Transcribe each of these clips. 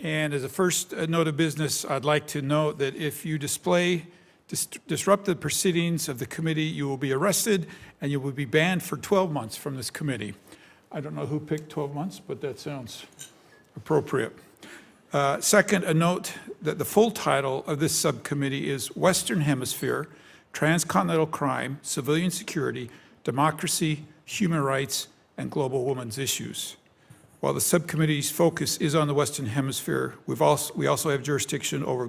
And as a first note of business, I'd like to note that if you disrupt the proceedings of the committee, you will be arrested and you will be banned for 12 months from this committee. I don't know who picked 12 months, but that sounds appropriate. Second, a note that the full title of this subcommittee is Western Hemisphere, Transcontinental Crime, Civilian Security, Democracy, Human Rights, and Global Women's Issues. While the subcommittee's focus is on the Western Hemisphere, we also have jurisdiction over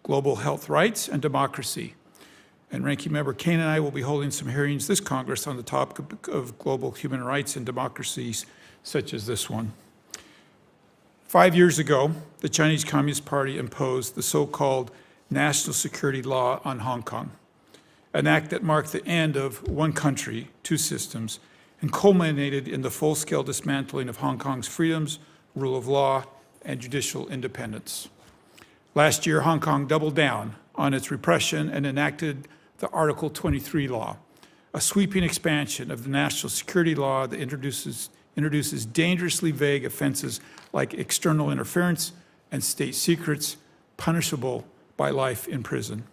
global health rights and democracy. And Ranking Member Kane and I will be holding some hearings this Congress on the topic of global human rights and democracies such as this one. 5 years ago, the Chinese Communist Party imposed the so-called National Security Law on Hong Kong, an act that marked the end of one country, two systems, and culminated in the full-scale dismantling of Hong Kong's freedoms, rule of law, and judicial independence. Last year, Hong Kong doubled down on its repression and enacted the Article 23 law, a sweeping expansion of the national security law that introduces dangerously vague offenses like external interference and state secrets, punishable by life in prison.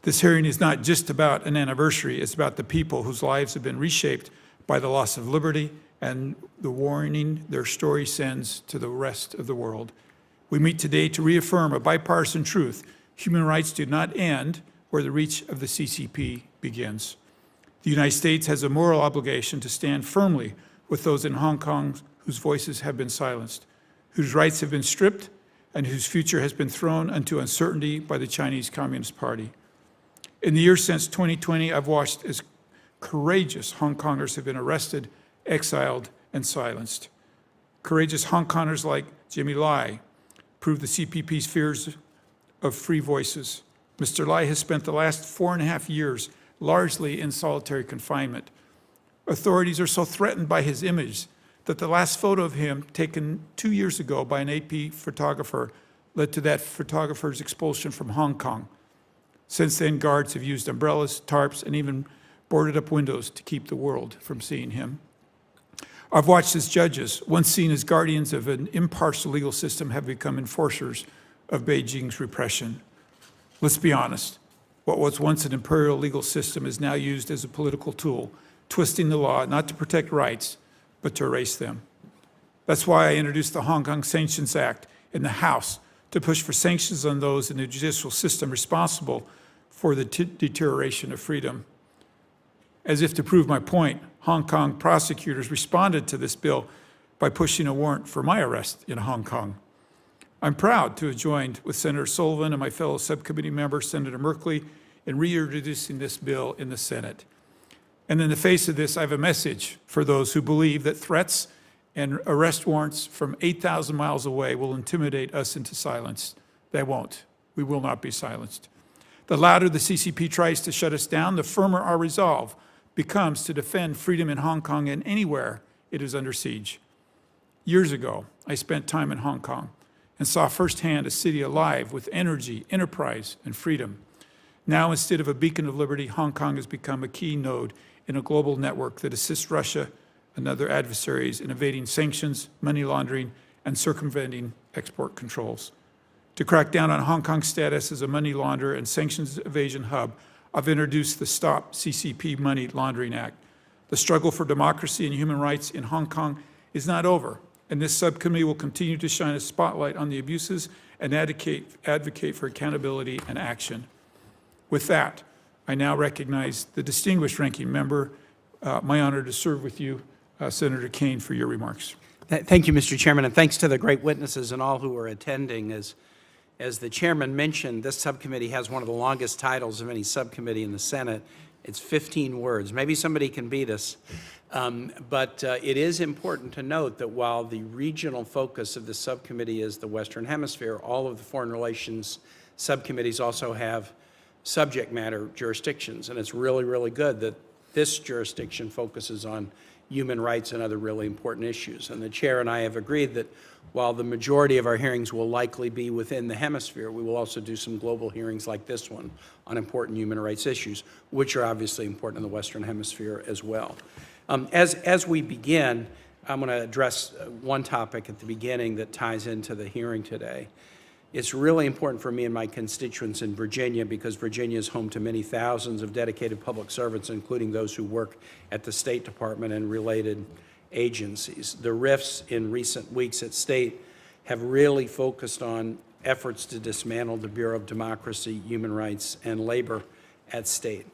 This hearing is not just about an anniversary, it's about the people whose lives have been reshaped by the loss of liberty and the warning their story sends to the rest of the world. We meet today to reaffirm a bipartisan truth. Human rights do not end where the reach of the CCP begins. The United States has a moral obligation to stand firmly with those in Hong Kong whose voices have been silenced, whose rights have been stripped, and whose future has been thrown into uncertainty by the Chinese Communist Party. In the years since 2020, I've watched as courageous Hong Kongers have been arrested, exiled, and silenced. Courageous Hong Kongers like Jimmy Lai prove the CPP's fears of free voices. Mr. Lai has spent the last 4.5 years largely in solitary confinement. Authorities are so threatened by his image that the last photo of him, taken 2 years ago by an AP photographer, led to that photographer's expulsion from Hong Kong. Since then, guards have used umbrellas, tarps, and even boarded up windows to keep the world from seeing him. I've watched as judges, once seen as guardians of an impartial legal system, have become enforcers of Beijing's repression. Let's be honest, what was once an imperial legal system is now used as a political tool, twisting the law not to protect rights, but to erase them. That's why I introduced the Hong Kong Sanctions Act in the House to push for sanctions on those in the judicial system responsible for the deterioration of freedom. As if to prove my point, Hong Kong prosecutors responded to this bill by pushing a warrant for my arrest in Hong Kong. I'm proud to have joined with Senator Sullivan and my fellow subcommittee member, Senator Merkley, in reintroducing this bill in the Senate. And in the face of this, I have a message for those who believe that threats and arrest warrants from 8,000 miles away will intimidate us into silence. They won't. We will not be silenced. The louder the CCP tries to shut us down, the firmer our resolve becomes to defend freedom in Hong Kong and anywhere it is under siege. Years ago, I spent time in Hong Kong and saw firsthand a city alive with energy, enterprise, and freedom. Now, instead of a beacon of liberty, Hong Kong has become a key node in a global network that assists Russia and other adversaries in evading sanctions, money laundering, and circumventing export controls. To crack down on Hong Kong's status as a money launderer and sanctions evasion hub, I've introduced the Stop CCP Money Laundering Act. The struggle for democracy and human rights in Hong Kong is not over, and this subcommittee will continue to shine a spotlight on the abuses and advocate for accountability and action. With that, I now recognize the distinguished ranking member. My honor to serve with you, Senator Kane, for your remarks. Thank you, Mr. Chairman, and thanks to the great witnesses and all who are attending. As the chairman mentioned, this subcommittee has one of the longest titles of any subcommittee in the Senate. It's 15 words. Maybe somebody can beat us. But it is important to note that while the regional focus of the subcommittee is the Western Hemisphere, all of the foreign relations subcommittees also have subject matter jurisdictions. And it's really, really good that this jurisdiction focuses on human rights and other really important issues. And the chair and I have agreed that while the majority of our hearings will likely be within the hemisphere, we will also do some global hearings like this one on important human rights issues, which are obviously important in the Western Hemisphere as well. As we begin, I'm going to address one topic at the beginning that ties into the hearing today. It's really important for me and my constituents in Virginia because Virginia is home to many thousands of dedicated public servants, including those who work at the State Department and related agencies. The rifts in recent weeks at State have really focused on efforts to dismantle the Bureau of Democracy, Human Rights, and Labor at State.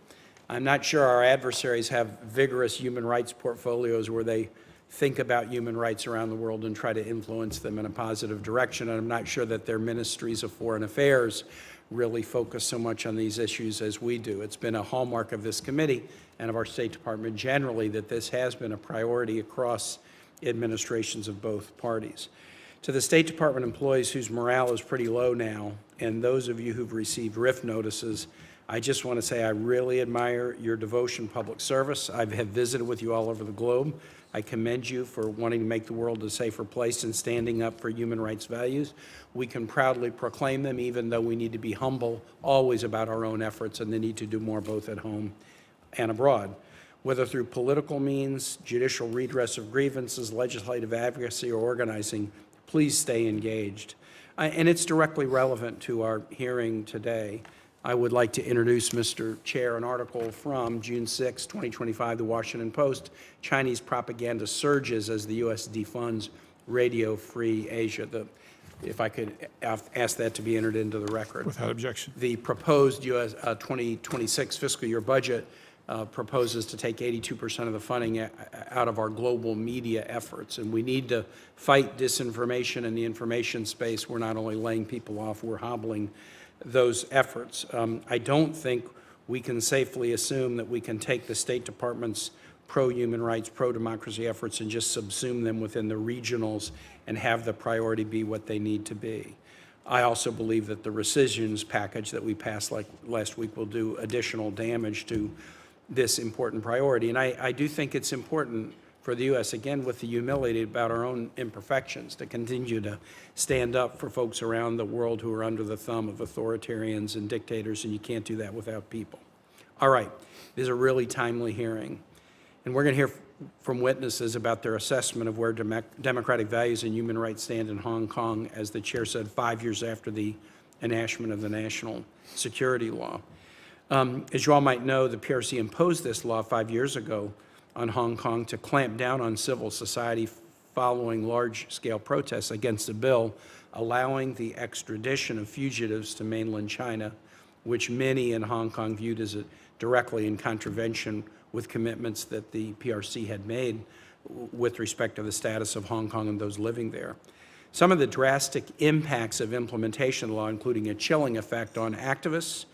I'm not sure our adversaries have vigorous human rights portfolios where they think about human rights around the world and try to influence them in a positive direction. And I'm not sure that their ministries of foreign affairs really focus so much on these issues as we do. It's been a hallmark of this committee and of our State Department generally that this has been a priority across administrations of both parties. To the State Department employees whose morale is pretty low now, and those of you who've received RIF notices, I just want to say I really admire your devotion to public service. I have visited with you all over the globe. I commend you for wanting to make the world a safer place and standing up for human rights values. We can proudly proclaim them, even though we need to be humble always about our own efforts and the need to do more both at home and abroad. Whether through political means, judicial redress of grievances, legislative advocacy, or organizing, please stay engaged. And it's directly relevant to our hearing today. I would like to introduce, Mr. Chair, an article from June 6, 2025, the Washington Post, Chinese propaganda surges as the U.S. defunds Radio Free Asia. If I could ask that to be entered into the record. Without objection. The proposed U.S. 2026 fiscal year budget proposes to take 82% of the funding out of our global media efforts. And we need to fight disinformation in the information space. We're not only laying people off, we're hobbling those efforts. I don't think we can safely assume that we can take the State Department's pro-human rights, pro-democracy efforts and just subsume them within the regionals and have the priority be what they need to be. I also believe that the rescissions package that we passed like last week will do additional damage to this important priority. And I do think it's important for the U.S., again, with the humility about our own imperfections, to continue to stand up for folks around the world who are under the thumb of authoritarians and dictators, and you can't do that without people. All right, this is a really timely hearing, and we're going to hear from witnesses about their assessment of where democratic values and human rights stand in Hong Kong, as the chair said, 5 years after the enactment of the national security law. As you all might know, the PRC imposed this law 5 years ago on Hong Kong to clamp down on civil society following large-scale protests against a bill allowing the extradition of fugitives to mainland China, which many in Hong Kong viewed as directly in contravention with commitments that the PRC had made with respect to the status of Hong Kong and those living there. Some of the drastic impacts of implementation of the law, including a chilling effect on activists,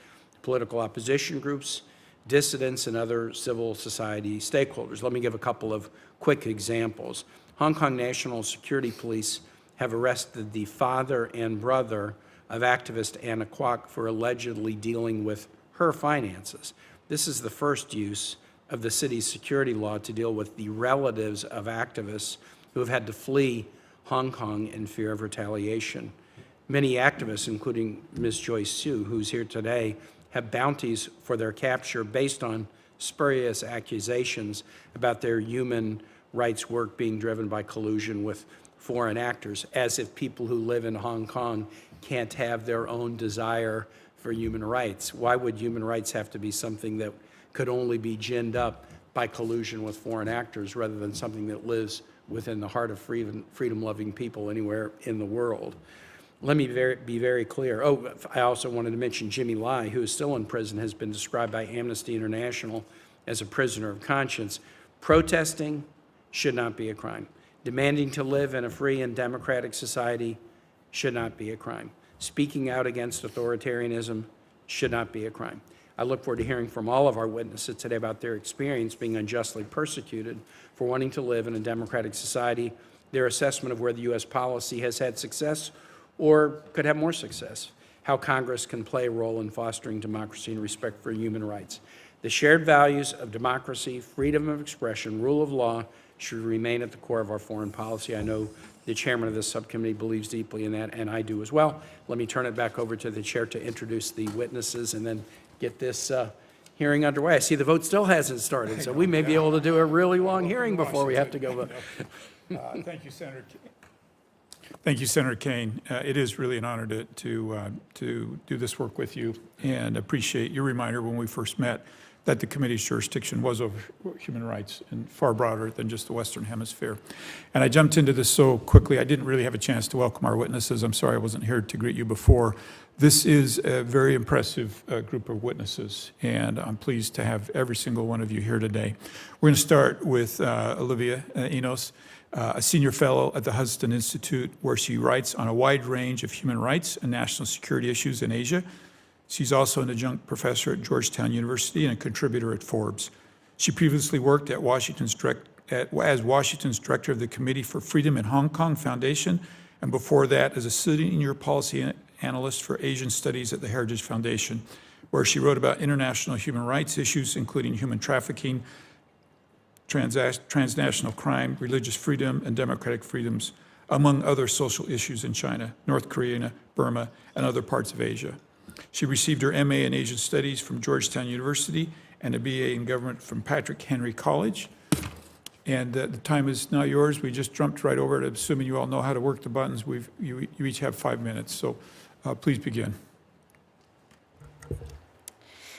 political opposition groups, dissidents, and other civil society stakeholders. Let me give a couple of quick examples. Hong Kong National Security Police have arrested the father and brother of activist Anna Kwok for allegedly dealing with her finances. This is the first use of the city's security law to deal with the relatives of activists who have had to flee Hong Kong in fear of retaliation. Many activists, including Ms. Joyce Su, who's here today, have bounties for their capture based on spurious accusations about their human rights work being driven by collusion with foreign actors, as if people who live in Hong Kong can't have their own desire for human rights. Why would human rights have to be something that could only be ginned up by collusion with foreign actors rather than something that lives within the heart of freedom-loving people anywhere in the world? Let me be very clear. Oh, I also wanted to mention Jimmy Lai, who is still in prison, has been described by Amnesty International as a prisoner of conscience. Protesting should not be a crime. Demanding to live in a free and democratic society should not be a crime. Speaking out against authoritarianism should not be a crime. I look forward to hearing from all of our witnesses today about their experience being unjustly persecuted for wanting to live in a democratic society, their assessment of where the U.S. policy has had success or could have more success, how Congress can play a role in fostering democracy and respect for human rights. The shared values of democracy, freedom of expression, rule of law should remain at the core of our foreign policy. I know the chairman of this subcommittee believes deeply in that, and I do as well. Let me turn it back over to the chair to introduce the witnesses and then get this hearing underway. I see the vote still hasn't started, so we may be able to do a really long hearing before we have to go vote. Thank you, Senator. Thank you, Senator Kane. It is really an honor to do this work with you, and appreciate your reminder when we first met that the committee's jurisdiction was over human rights and far broader than just the Western Hemisphere. And I jumped into this so quickly, I didn't really have a chance to welcome our witnesses. I'm sorry I wasn't here to greet you before. This is a very impressive group of witnesses, and I'm pleased to have every single one of you here today. We're going to start with Olivia Enos, a senior fellow at the Hudson Institute, where she writes on a wide range of human rights and national security issues in Asia. She's also an adjunct professor at Georgetown University and a contributor at Forbes. She previously worked at as Washington's director of the Committee for Freedom in Hong Kong Foundation, and before that as a senior policy analyst for Asian Studies at the Heritage Foundation, where she wrote about international human rights issues, including human trafficking, transnational crime, religious freedom, and democratic freedoms, among other social issues in China, North Korea, Burma, and other parts of Asia. She received her MA in Asian Studies from Georgetown University and a BA in Government from Patrick Henry College. And the time is now yours. We just jumped right over it, assuming you all know how to work the buttons. You each have 5 minutes, so please begin.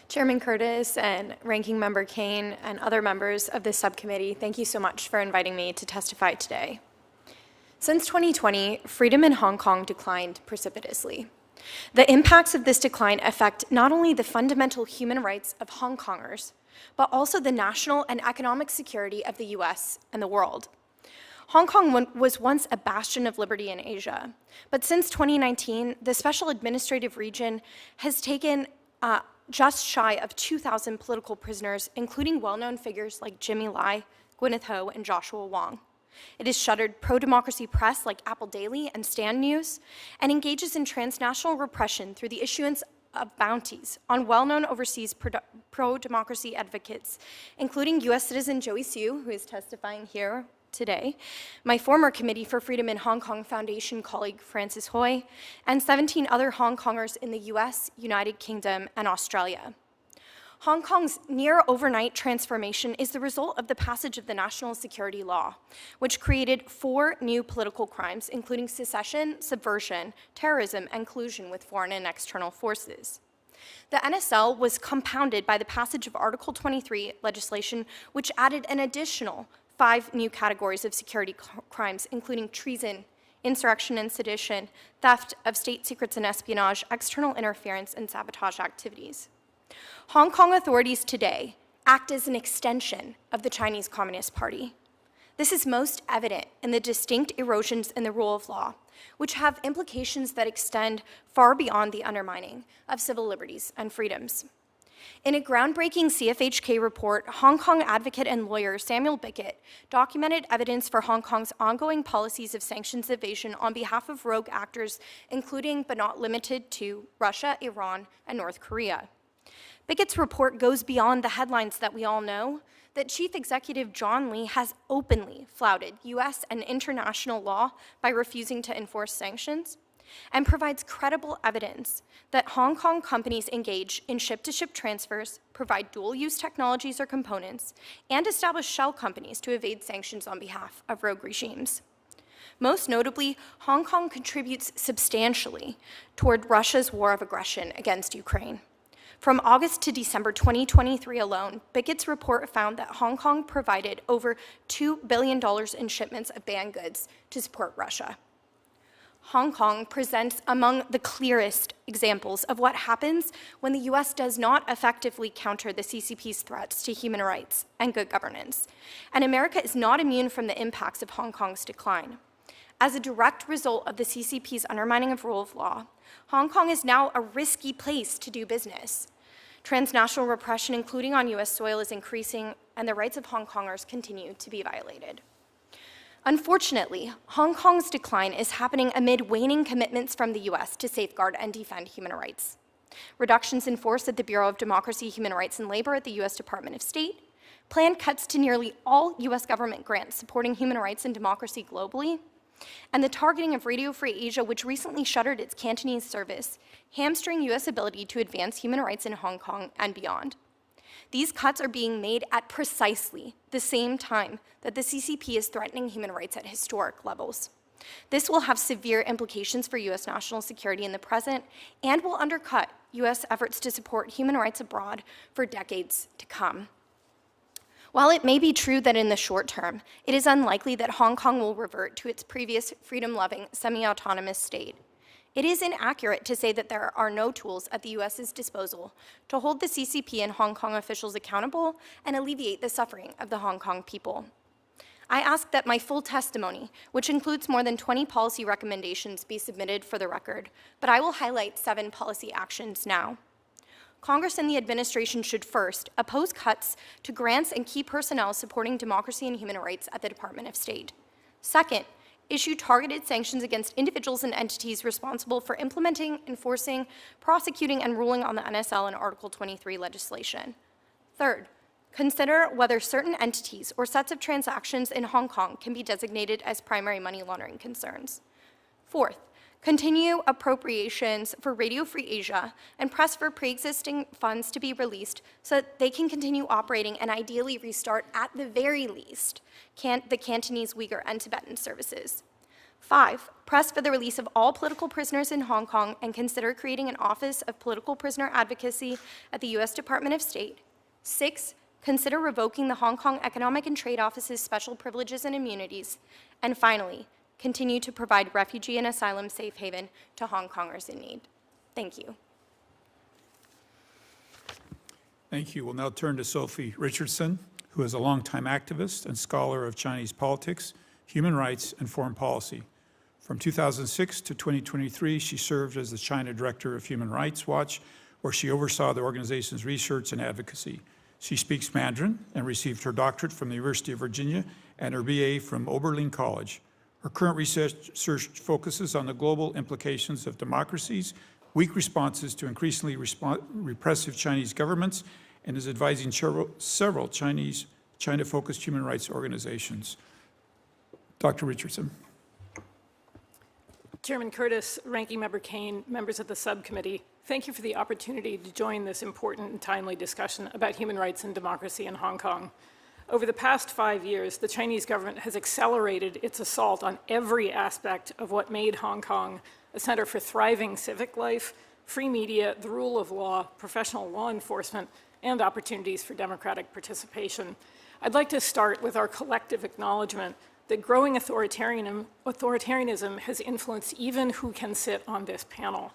Chairman Curtis and Ranking Member Kane and other members of this subcommittee, thank you so much for inviting me to testify today. Since 2020, freedom in Hong Kong declined precipitously. The impacts of this decline affect not only the fundamental human rights of Hong Kongers, but also the national and economic security of the US and the world. Hong Kong was once a bastion of liberty in Asia, but since 2019, the Special Administrative Region has taken just shy of 2,000 political prisoners, including well-known figures like Jimmy Lai, Gwyneth Ho, and Joshua Wong. It has shuttered pro-democracy press like Apple Daily and Stand News, and engages in transnational repression through the issuance of bounties on well-known overseas pro-democracy advocates, including U.S. citizen Joey Siu, who is testifying here today, my former Committee for Freedom in Hong Kong Foundation colleague Francis Hui, and 17 other Hong Kongers in the U.S., United Kingdom, and Australia. Hong Kong's near overnight transformation is the result of the passage of the National Security Law, which created 4 new political crimes, including secession, subversion, terrorism, and collusion with foreign and external forces. The NSL was compounded by the passage of Article 23 legislation, which added an additional 5 new categories of security crimes, including treason, insurrection and sedition, theft of state secrets and espionage, external interference, and sabotage activities. Hong Kong authorities today act as an extension of the Chinese Communist Party. This is most evident in the distinct erosions in the rule of law, which have implications that extend far beyond the undermining of civil liberties and freedoms. In a groundbreaking CFHK report, Hong Kong advocate and lawyer Samuel Bickett documented evidence for Hong Kong's ongoing policies of sanctions evasion on behalf of rogue actors, including but not limited to Russia, Iran, and North Korea. Bickett's report goes beyond the headlines that we all know, that Chief Executive John Lee has openly flouted U.S. and international law by refusing to enforce sanctions, and provides credible evidence that Hong Kong companies engage in ship-to-ship transfers, provide dual-use technologies or components, and establish shell companies to evade sanctions on behalf of rogue regimes. Most notably, Hong Kong contributes substantially toward Russia's war of aggression against Ukraine. From August to December 2023 alone, Bickett's report found that Hong Kong provided over $2 billion in shipments of banned goods to support Russia. Hong Kong presents among the clearest examples of what happens when the U.S. does not effectively counter the CCP's threats to human rights and good governance, and America is not immune from the impacts of Hong Kong's decline. As a direct result of the CCP's undermining of rule of law, Hong Kong is now a risky place to do business. Transnational repression, including on U.S. soil, is increasing, and the rights of Hong Kongers continue to be violated. Unfortunately, Hong Kong's decline is happening amid waning commitments from the U.S. to safeguard and defend human rights. Reductions in force at the Bureau of Democracy, Human Rights, and Labor at the U.S. Department of State, planned cuts to nearly all U.S. government grants supporting human rights and democracy globally, and the targeting of Radio Free Asia, which recently shuttered its Cantonese service, hamstring U.S. ability to advance human rights in Hong Kong and beyond. These cuts are being made at precisely the same time that the CCP is threatening human rights at historic levels. This will have severe implications for U.S. national security in the present and will undercut U.S. efforts to support human rights abroad for decades to come. While it may be true that in the short term, it is unlikely that Hong Kong will revert to its previous freedom-loving, semi-autonomous state, it is inaccurate to say that there are no tools at the U.S.'s disposal to hold the CCP and Hong Kong officials accountable and alleviate the suffering of the Hong Kong people. I ask that my full testimony, which includes more than 20 policy recommendations, be submitted for the record, but I will highlight 7 policy actions now. Congress and the administration should first oppose cuts to grants and key personnel supporting democracy and human rights at the Department of State. Second, issue targeted sanctions against individuals and entities responsible for implementing, enforcing, prosecuting, and ruling on the NSL and Article 23 legislation. Third, consider whether certain entities or sets of transactions in Hong Kong can be designated as primary money laundering concerns. Fourth, continue appropriations for Radio Free Asia and press for pre-existing funds to be released so that they can continue operating and ideally restart, at the very least, the Cantonese, Uyghur, and Tibetan services. 5, press for the release of all political prisoners in Hong Kong and consider creating an Office of Political Prisoner Advocacy at the U.S. Department of State. 6, consider revoking the Hong Kong Economic and Trade Office's special privileges and immunities. And finally, continue to provide refugee and asylum safe haven to Hong Kongers in need. Thank you. Thank you. We'll now turn to Sophie Richardson, who is a longtime activist and scholar of Chinese politics, human rights, and foreign policy. From 2006 to 2023, she served as the China Director of Human Rights Watch, where she oversaw the organization's research and advocacy. She speaks Mandarin and received her doctorate from the University of Virginia and her BA from Oberlin College. Her current research focuses on the global implications of democracies, weak responses to increasingly repressive Chinese governments, and is advising several China-focused human rights organizations. Dr. Richardson. Chairman Curtis, Ranking Member Kane, members of the subcommittee, thank you for the opportunity to join this important and timely discussion about human rights and democracy in Hong Kong. Over the past 5 years, the Chinese government has accelerated its assault on every aspect of what made Hong Kong a center for thriving civic life, free media, the rule of law, professional law enforcement, and opportunities for democratic participation. I'd like to start with our collective acknowledgement that growing authoritarianism has influenced even who can sit on this panel.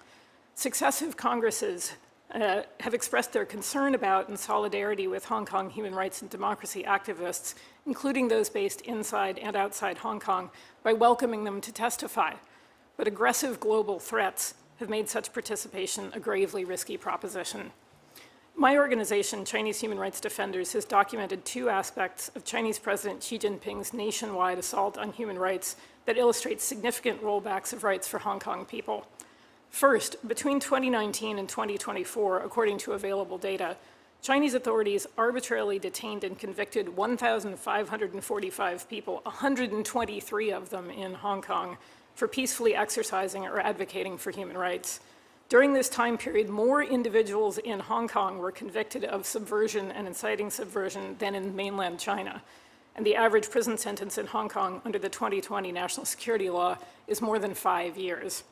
Successive Congresses have expressed their concern about and solidarity with Hong Kong human rights and democracy activists, including those based inside and outside Hong Kong, by welcoming them to testify. But aggressive global threats have made such participation a gravely risky proposition. My organization, Chinese Human Rights Defenders, has documented 2 aspects of Chinese President Xi Jinping's nationwide assault on human rights that illustrate significant rollbacks of rights for Hong Kong people. First, between 2019 and 2024, according to available data, Chinese authorities arbitrarily detained and convicted 1,545 people, 123 of them in Hong Kong, for peacefully exercising or advocating for human rights. During this time period, more individuals in Hong Kong were convicted of subversion and inciting subversion than in mainland China. And the average prison sentence in Hong Kong under the 2020 national security law is more than 5 years.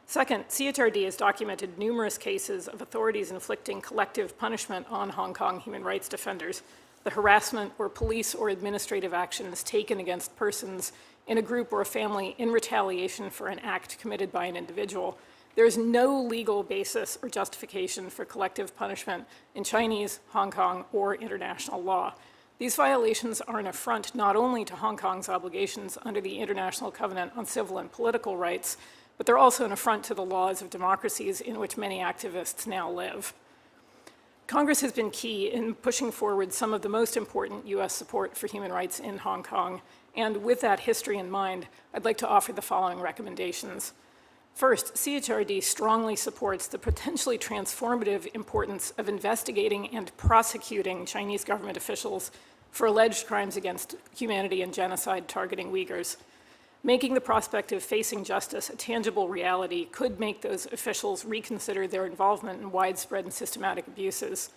Second, CHRD has documented numerous cases of authorities inflicting collective punishment on Hong Kong human rights defenders, the harassment or police or administrative actions taken against persons in a group or a family in retaliation for an act committed by an individual. There is no legal basis or justification for collective punishment in Chinese, Hong Kong, or international law. These violations are an affront not only to Hong Kong's obligations under the International Covenant on Civil and Political Rights, but they're also an affront to the laws of democracies in which many activists now live. Congress has been key in pushing forward some of the most important U.S. support for human rights in Hong Kong, and with that history in mind, I'd like to offer the following recommendations. First, CHRD strongly supports the potentially transformative importance of investigating and prosecuting Chinese government officials for alleged crimes against humanity and genocide targeting Uyghurs. Making the prospect of facing justice a tangible reality could make those officials reconsider their involvement in widespread and systematic abuses.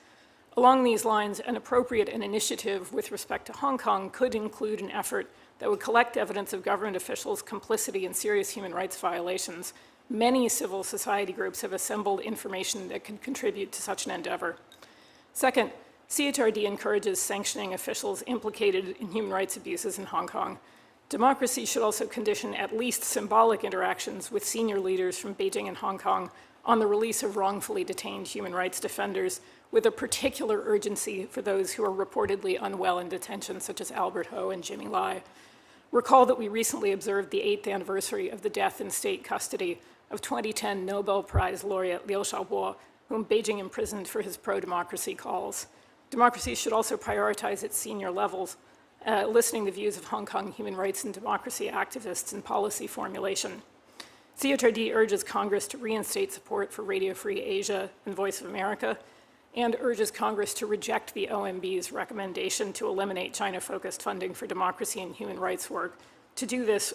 Along these lines, an appropriate initiative with respect to Hong Kong could include an effort that would collect evidence of government officials' complicity in serious human rights violations. Many civil society groups have assembled information that could contribute to such an endeavor. Second, CHRD encourages sanctioning officials implicated in human rights abuses in Hong Kong. Democracy should also condition at least symbolic interactions with senior leaders from Beijing and Hong Kong on the release of wrongfully detained human rights defenders, with a particular urgency for those who are reportedly unwell in detention, such as Albert Ho and Jimmy Lai. Recall that we recently observed the 8th anniversary of the death in state custody of 2010 Nobel Prize laureate Liu Xiaobo, whom Beijing imprisoned for his pro-democracy calls. Democracy should also prioritize its senior levels, listening the views of Hong Kong human rights and democracy activists in policy formulation. CHRD urges Congress to reinstate support for Radio Free Asia and Voice of America, and urges Congress to reject the OMB's recommendation to eliminate China-focused funding for democracy and human rights work. To do this,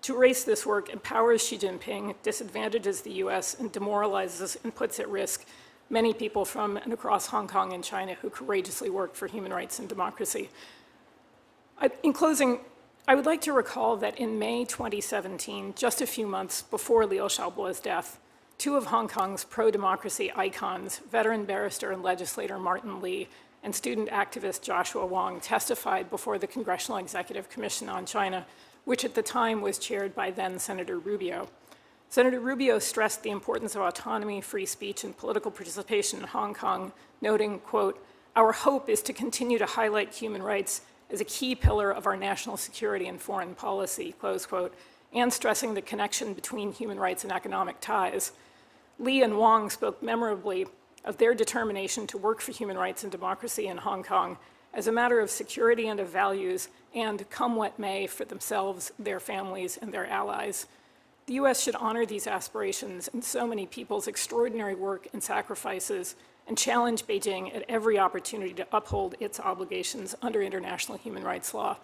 to erase this work empowers Xi Jinping, disadvantages the US, and demoralizes and puts at risk many people from and across Hong Kong and China who courageously work for human rights and democracy. In closing, I would like to recall that in May 2017, just a few months before Liu Xiaobo's death, two of Hong Kong's pro-democracy icons, veteran barrister and legislator Martin Lee and student activist Joshua Wong, testified before the Congressional Executive Commission on China, which at the time was chaired by then Senator Rubio. Senator Rubio stressed the importance of autonomy, free speech, and political participation in Hong Kong, noting, quote, "Our hope is to continue to highlight human rights as a key pillar of our national security and foreign policy," close quote, and stressing the connection between human rights and economic ties. Lee and Wong spoke memorably of their determination to work for human rights and democracy in Hong Kong as a matter of security and of values, and come what may, for themselves, their families, and their allies. The US should honor these aspirations and so many people's extraordinary work and sacrifices, and challenge Beijing at every opportunity to uphold its obligations under international human rights law.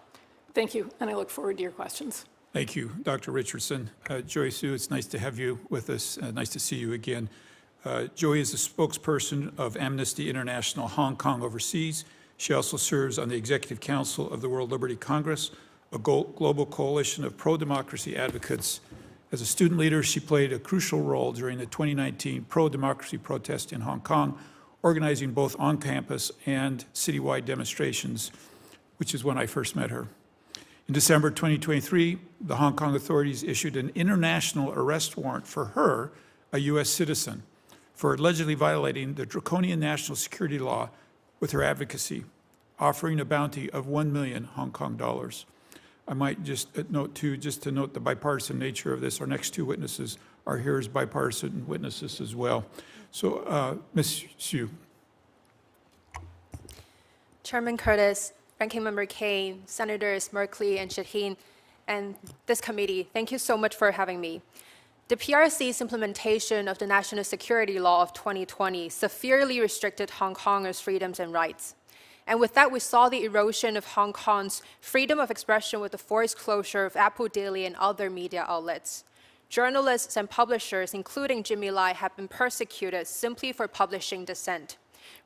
Thank you, and I look forward to your questions. Thank you, Dr. Richardson. Joy Sue, it's nice to have you with us. Nice to see you again. Joy is the spokesperson of Amnesty International Hong Kong overseas. She also serves on the Executive Council of the World Liberty Congress, a global coalition of pro-democracy advocates. As a student leader, she played a crucial role during the 2019 pro-democracy protest in Hong Kong, organizing both on-campus and citywide demonstrations, which is when I first met her. In December 2023, the Hong Kong authorities issued an international arrest warrant for her, a US citizen, for allegedly violating the draconian national security law with her advocacy, offering a bounty of 1 million Hong Kong dollars. I might just note, too, just to note the bipartisan nature of this, our next two witnesses are here as bipartisan witnesses as well. So, Ms. Xu. Chairman Curtis, Ranking Member Kane, Senators Merkley and Shaheen, and this committee, thank you so much for having me. The PRC's implementation of the National Security Law of 2020 severely restricted Hong Kongers' freedoms and rights. And with that, we saw the erosion of Hong Kong's freedom of expression with the forced closure of Apple Daily and other media outlets. Journalists and publishers, including Jimmy Lai, have been persecuted simply for publishing dissent,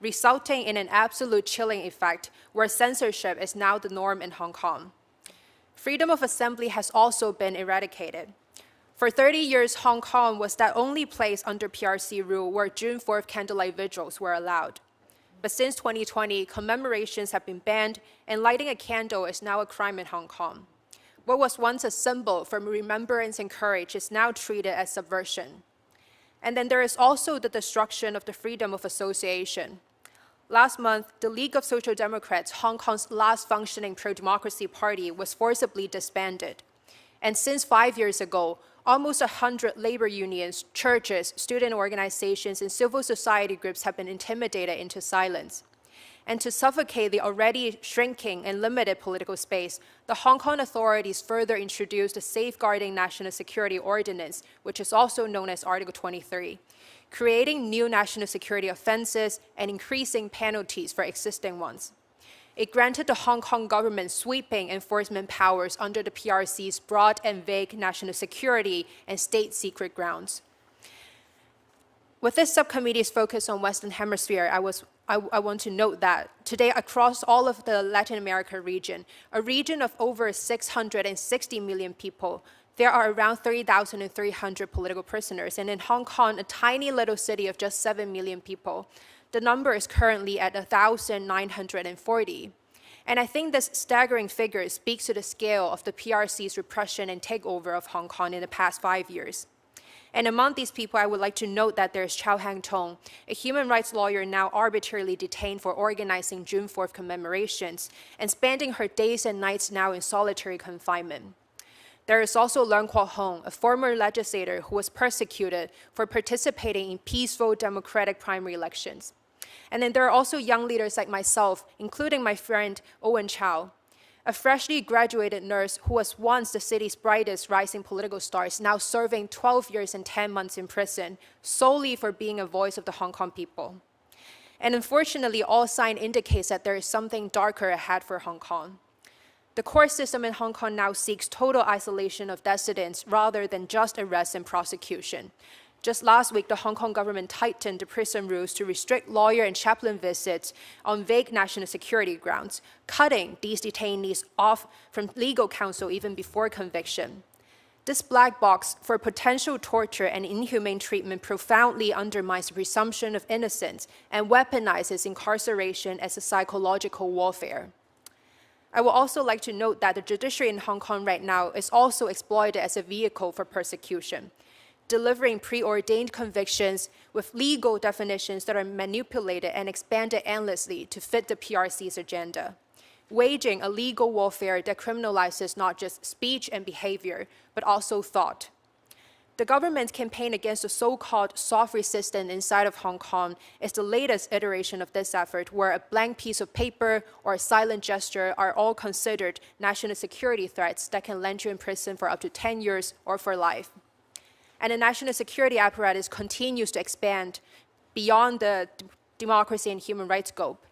resulting in an absolute chilling effect where censorship is now the norm in Hong Kong. Freedom of assembly has also been eradicated. For 30 years, Hong Kong was that only place under PRC rule where June 4th candlelight vigils were allowed. But since 2020, commemorations have been banned, and lighting a candle is now a crime in Hong Kong. What was once a symbol for remembrance and courage is now treated as subversion. And then there is also the destruction of the freedom of association. Last month, the League of Social Democrats, Hong Kong's last functioning pro-democracy party, was forcibly disbanded. And since 5 years ago, almost 100 labor unions, churches, student organizations, and civil society groups have been intimidated into silence. And to suffocate the already shrinking and limited political space, the Hong Kong authorities further introduced the Safeguarding National Security Ordinance, which is also known as Article 23, creating new national security offenses and increasing penalties for existing ones. It granted the Hong Kong government sweeping enforcement powers under the PRC's broad and vague national security and state secret grounds. With this subcommittee's focus on Western Hemisphere, I want to note that today across all of the Latin America region, a region of over 660 million people, there are around 3,300 political prisoners. And in Hong Kong, a tiny little city of just 7 million people, the number is currently at 1,940. And I think this staggering figure speaks to the scale of the PRC's repression and takeover of Hong Kong in the past 5 years. And among these people, I would like to note that there's Caoilfhionn, a human rights lawyer now arbitrarily detained for organizing June 4th commemorations and spending her days and nights now in solitary confinement. There is also Leung Kwok-hong, a former legislator who was persecuted for participating in peaceful democratic primary elections. And then there are also young leaders like myself, including my friend Owen Chow, a freshly graduated nurse who was once the city's brightest rising political star, is now serving 12 years and 10 months in prison solely for being a voice of the Hong Kong people. And unfortunately, all sign indicates that there is something darker ahead for Hong Kong. The court system in Hong Kong now seeks total isolation of dissidents rather than just arrest and prosecution. Just last week, the Hong Kong government tightened the prison rules to restrict lawyer and chaplain visits on vague national security grounds, cutting these detainees off from legal counsel even before conviction. This black box for potential torture and inhumane treatment profoundly undermines the presumption of innocence and weaponizes incarceration as a psychological warfare. I would also like to note that the judiciary in Hong Kong right now is also exploited as a vehicle for persecution, delivering preordained convictions with legal definitions that are manipulated and expanded endlessly to fit the PRC's agenda, waging a legal warfare that criminalizes not just speech and behavior, but also thought. The government's campaign against the so-called soft resistance inside of Hong Kong is the latest iteration of this effort, where a blank piece of paper or a silent gesture are all considered national security threats that can land you in prison for up to 10 years or for life. And the national security apparatus continues to expand beyond the democracy and human rights scope,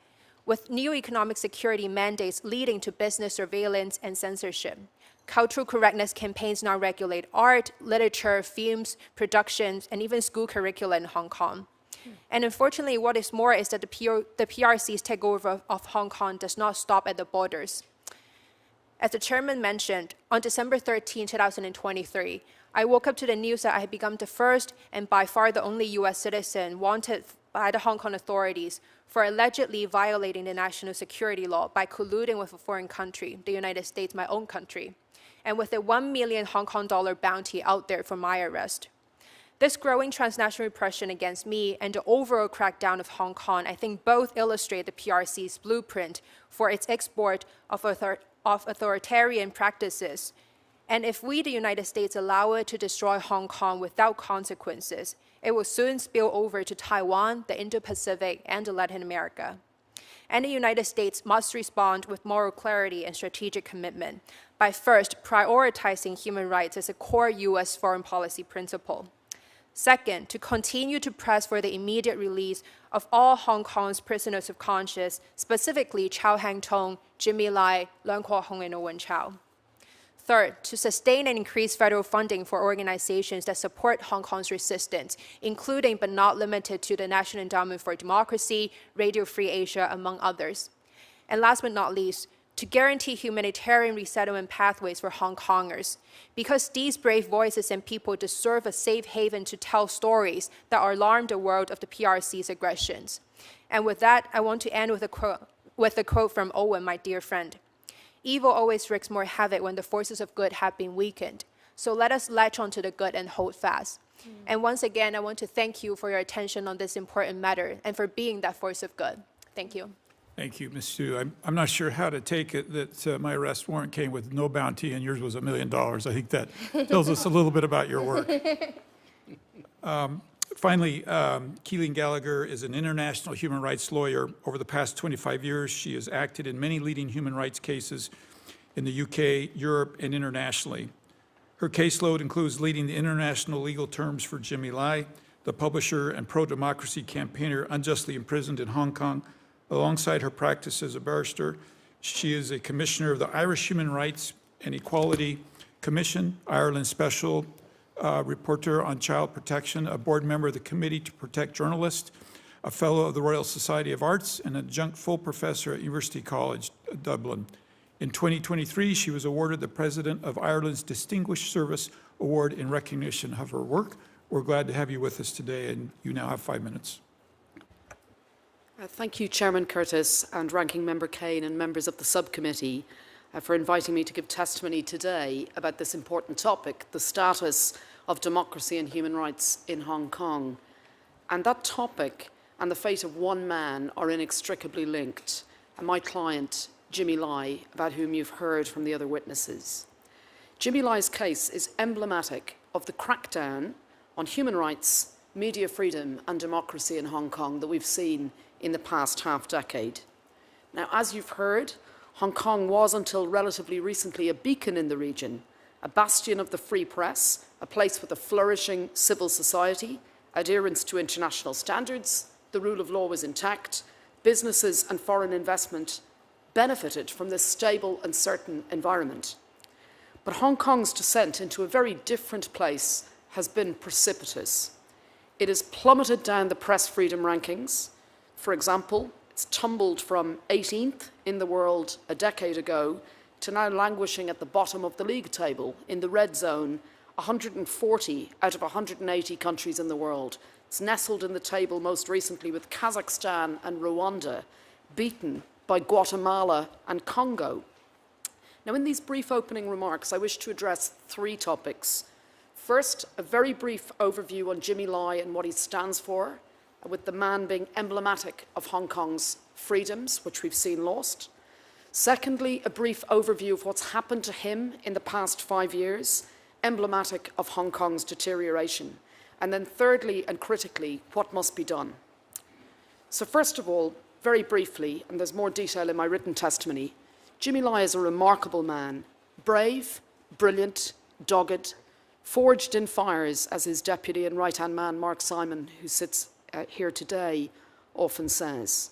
with new economic security mandates leading to business surveillance and censorship. Cultural correctness campaigns now regulate art, literature, films, productions, and even school curricula in Hong Kong. And unfortunately, what is more is that the PRC's takeover of Hong Kong does not stop at the borders. As the chairman mentioned, on December 13, 2023, I woke up to the news that I had become the first and by far the only U.S. citizen wanted by the Hong Kong authorities for allegedly violating the national security law by colluding with a foreign country, the United States, my own country, and with a 1 million Hong Kong dollar bounty out there for my arrest. This growing transnational repression against me and the overall crackdown of Hong Kong, I think both illustrate the PRC's blueprint for its export of authoritarian practices. And if we, the United States, allow it to destroy Hong Kong without consequences, it will soon spill over to Taiwan, the Indo-Pacific, and Latin America. And the United States must respond with moral clarity and strategic commitment by first prioritizing human rights as a core U.S. foreign policy principle. Second, to continue to press for the immediate release of all Hong Kong's prisoners of conscience, specifically Caoilfhionn, Jimmy Lai, Leung Kwok-hong, and Owen Chow. Third, to sustain and increase federal funding for organizations that support Hong Kong's resistance, including but not limited to the National Endowment for Democracy, Radio Free Asia, among others. And last but not least, to guarantee humanitarian resettlement pathways for Hong Kongers, because these brave voices and people deserve a safe haven to tell stories that alarm the world of the PRC's aggressions. And with that, I want to end with a quote from Owen, my dear friend. Evil always wreaks more havoc when the forces of good have been weakened. So let us latch onto the good and hold fast. And once again, I want to thank you for your attention on this important matter and for being that force of good. Thank you. Thank you, Ms. Su. I'm not sure how to take it that my arrest warrant came with no bounty and yours was $1 million. I think that tells us a little bit about your work. Finally, Caoilfhionn Gallagher is an international human rights lawyer. Over the past 25 years, she has acted in many leading human rights cases in the UK, Europe, and internationally. Her caseload includes leading the international legal terms for Jimmy Lai, the publisher and pro-democracy campaigner unjustly imprisoned in Hong Kong. Alongside her practice as a barrister, she is a commissioner of the Irish Human Rights and Equality Commission, Ireland's special reporter on child protection, a board member of the Committee to Protect Journalists, a fellow of the Royal Society of Arts, and an adjunct full professor at University College Dublin. In 2023, she was awarded the President of Ireland's Distinguished Service Award in recognition of her work. We're glad to have you with us today, and you now have 5 minutes. Thank you, Chairman Curtis and Ranking Member Kane and members of the subcommittee for inviting me to give testimony today about this important topic, the status of democracy and human rights in Hong Kong. And that topic and the fate of one man are inextricably linked, and my client, Jimmy Lai, about whom you've heard from the other witnesses. Jimmy Lai's case is emblematic of the crackdown on human rights, media freedom and democracy in Hong Kong that we've seen in the past half-decade. Now, as you've heard, Hong Kong was until relatively recently a beacon in the region, a bastion of the free press, a place with a flourishing civil society, adherence to international standards, the rule of law was intact, businesses and foreign investment benefited from this stable and certain environment. But Hong Kong's descent into a very different place has been precipitous. It has plummeted down the press freedom rankings. For example, it's tumbled from 18th in the world a decade ago to now languishing at the bottom of the league table in the red zone, 140 out of 180 countries in the world. It's nestled in the table most recently with Kazakhstan and Rwanda, beaten by Guatemala and Congo. Now, in these brief opening remarks, I wish to address three topics. First, a very brief overview on Jimmy Lai and what he stands for, with the man being emblematic of Hong Kong's freedoms, which we've seen lost. Secondly, a brief overview of what's happened to him in the past 5 years, emblematic of Hong Kong's deterioration. And then thirdly and critically, what must be done. So first of all, very briefly, and there's more detail in my written testimony, Jimmy Lai is a remarkable man, brave, brilliant, dogged, forged in fires, as his deputy and right-hand man, Mark Simon, who sits here today, often says.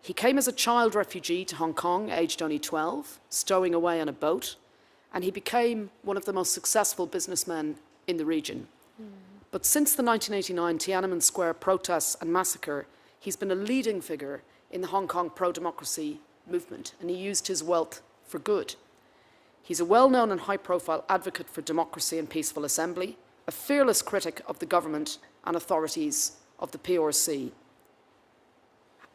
He came as a child refugee to Hong Kong, aged only 12, stowing away on a boat, and he became one of the most successful businessmen in the region. But since the 1989 Tiananmen Square protests and massacre, he's been a leading figure in the Hong Kong pro-democracy movement, and he used his wealth for good. He's a well-known and high-profile advocate for democracy and peaceful assembly, a fearless critic of the government and authorities of the PRC.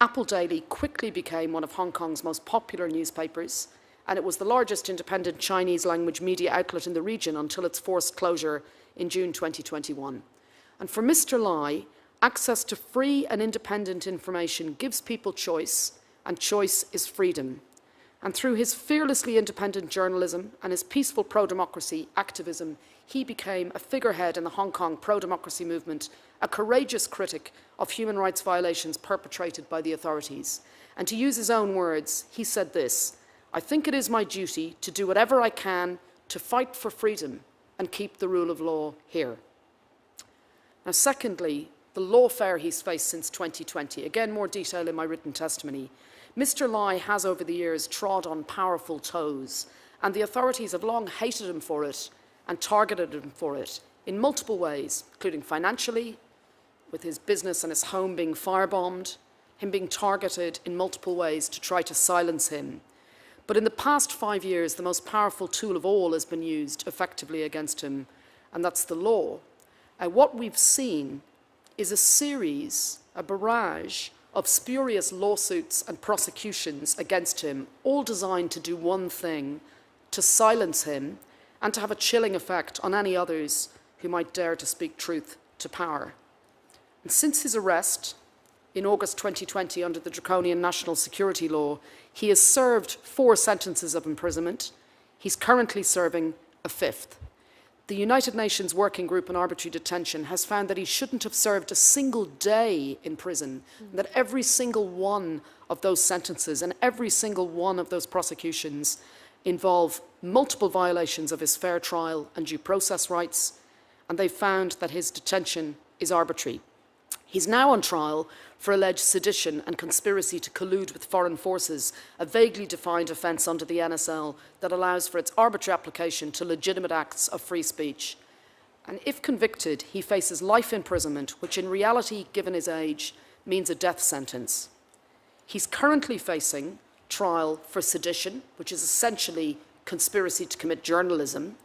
Apple Daily quickly became one of Hong Kong's most popular newspapers, and it was the largest independent Chinese-language media outlet in the region until its forced closure in June 2021. And for Mr. Lai, access to free and independent information gives people choice, and choice is freedom. And through his fearlessly independent journalism and his peaceful pro-democracy activism, he became a figurehead in the Hong Kong pro-democracy movement, a courageous critic of human rights violations perpetrated by the authorities. And to use his own words, he said this, "I think it is my duty to do whatever I can to fight for freedom and keep the rule of law here." Now, secondly, the lawfare he's faced since 2020. Again, more detail in my written testimony. Mr. Lai has over the years trod on powerful toes, and the authorities have long hated him for it and targeted him for it in multiple ways, including financially, with his business and his home being firebombed, him being targeted in multiple ways to try to silence him. But in the past 5 years, the most powerful tool of all has been used effectively against him, and that's the law. What we've seen is a series, a barrage of spurious lawsuits and prosecutions against him, all designed to do one thing, to silence him and to have a chilling effect on any others who might dare to speak truth to power. And since his arrest in August 2020 under the draconian national security law, he has served 4 sentences of imprisonment. He's currently serving a 5th. The United Nations Working Group on Arbitrary Detention has found that he shouldn't have served a single day in prison, and that every single one of those sentences and every single one of those prosecutions involve multiple violations of his fair trial and due process rights, and they've found that his detention is arbitrary. He's now on trial for alleged sedition and conspiracy to collude with foreign forces, a vaguely defined offence under the NSL that allows for its arbitrary application to legitimate acts of free speech. And if convicted, he faces life imprisonment, which in reality, given his age, means a death sentence. He's currently facing trial for sedition, which is essentially conspiracy to commit journalism,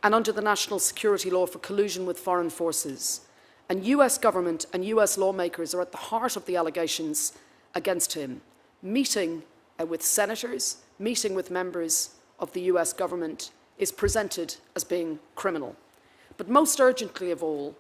and under the national security law for collusion with foreign forces. And US government and US lawmakers are at the heart of the allegations against him, meeting with senators, meeting with members of the US government is presented as being criminal. But most urgently of all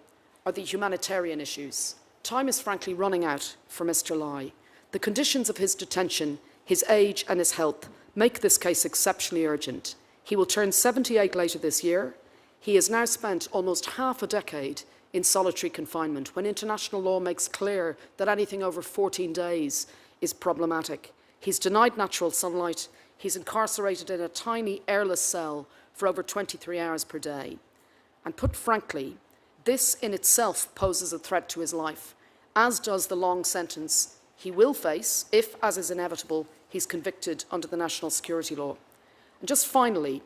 are the humanitarian issues. Time is frankly running out for Mr. Lai. The conditions of his detention, his age and his health make this case exceptionally urgent. He will turn 78 later this year. He has now spent almost half a decade in solitary confinement, when international law makes clear that anything over 14 days is problematic. He's denied natural sunlight. He's incarcerated in a tiny airless cell for over 23 hours per day. And put frankly, this in itself poses a threat to his life, as does the long sentence he will face if, as is inevitable, he's convicted under the national security law. And just finally,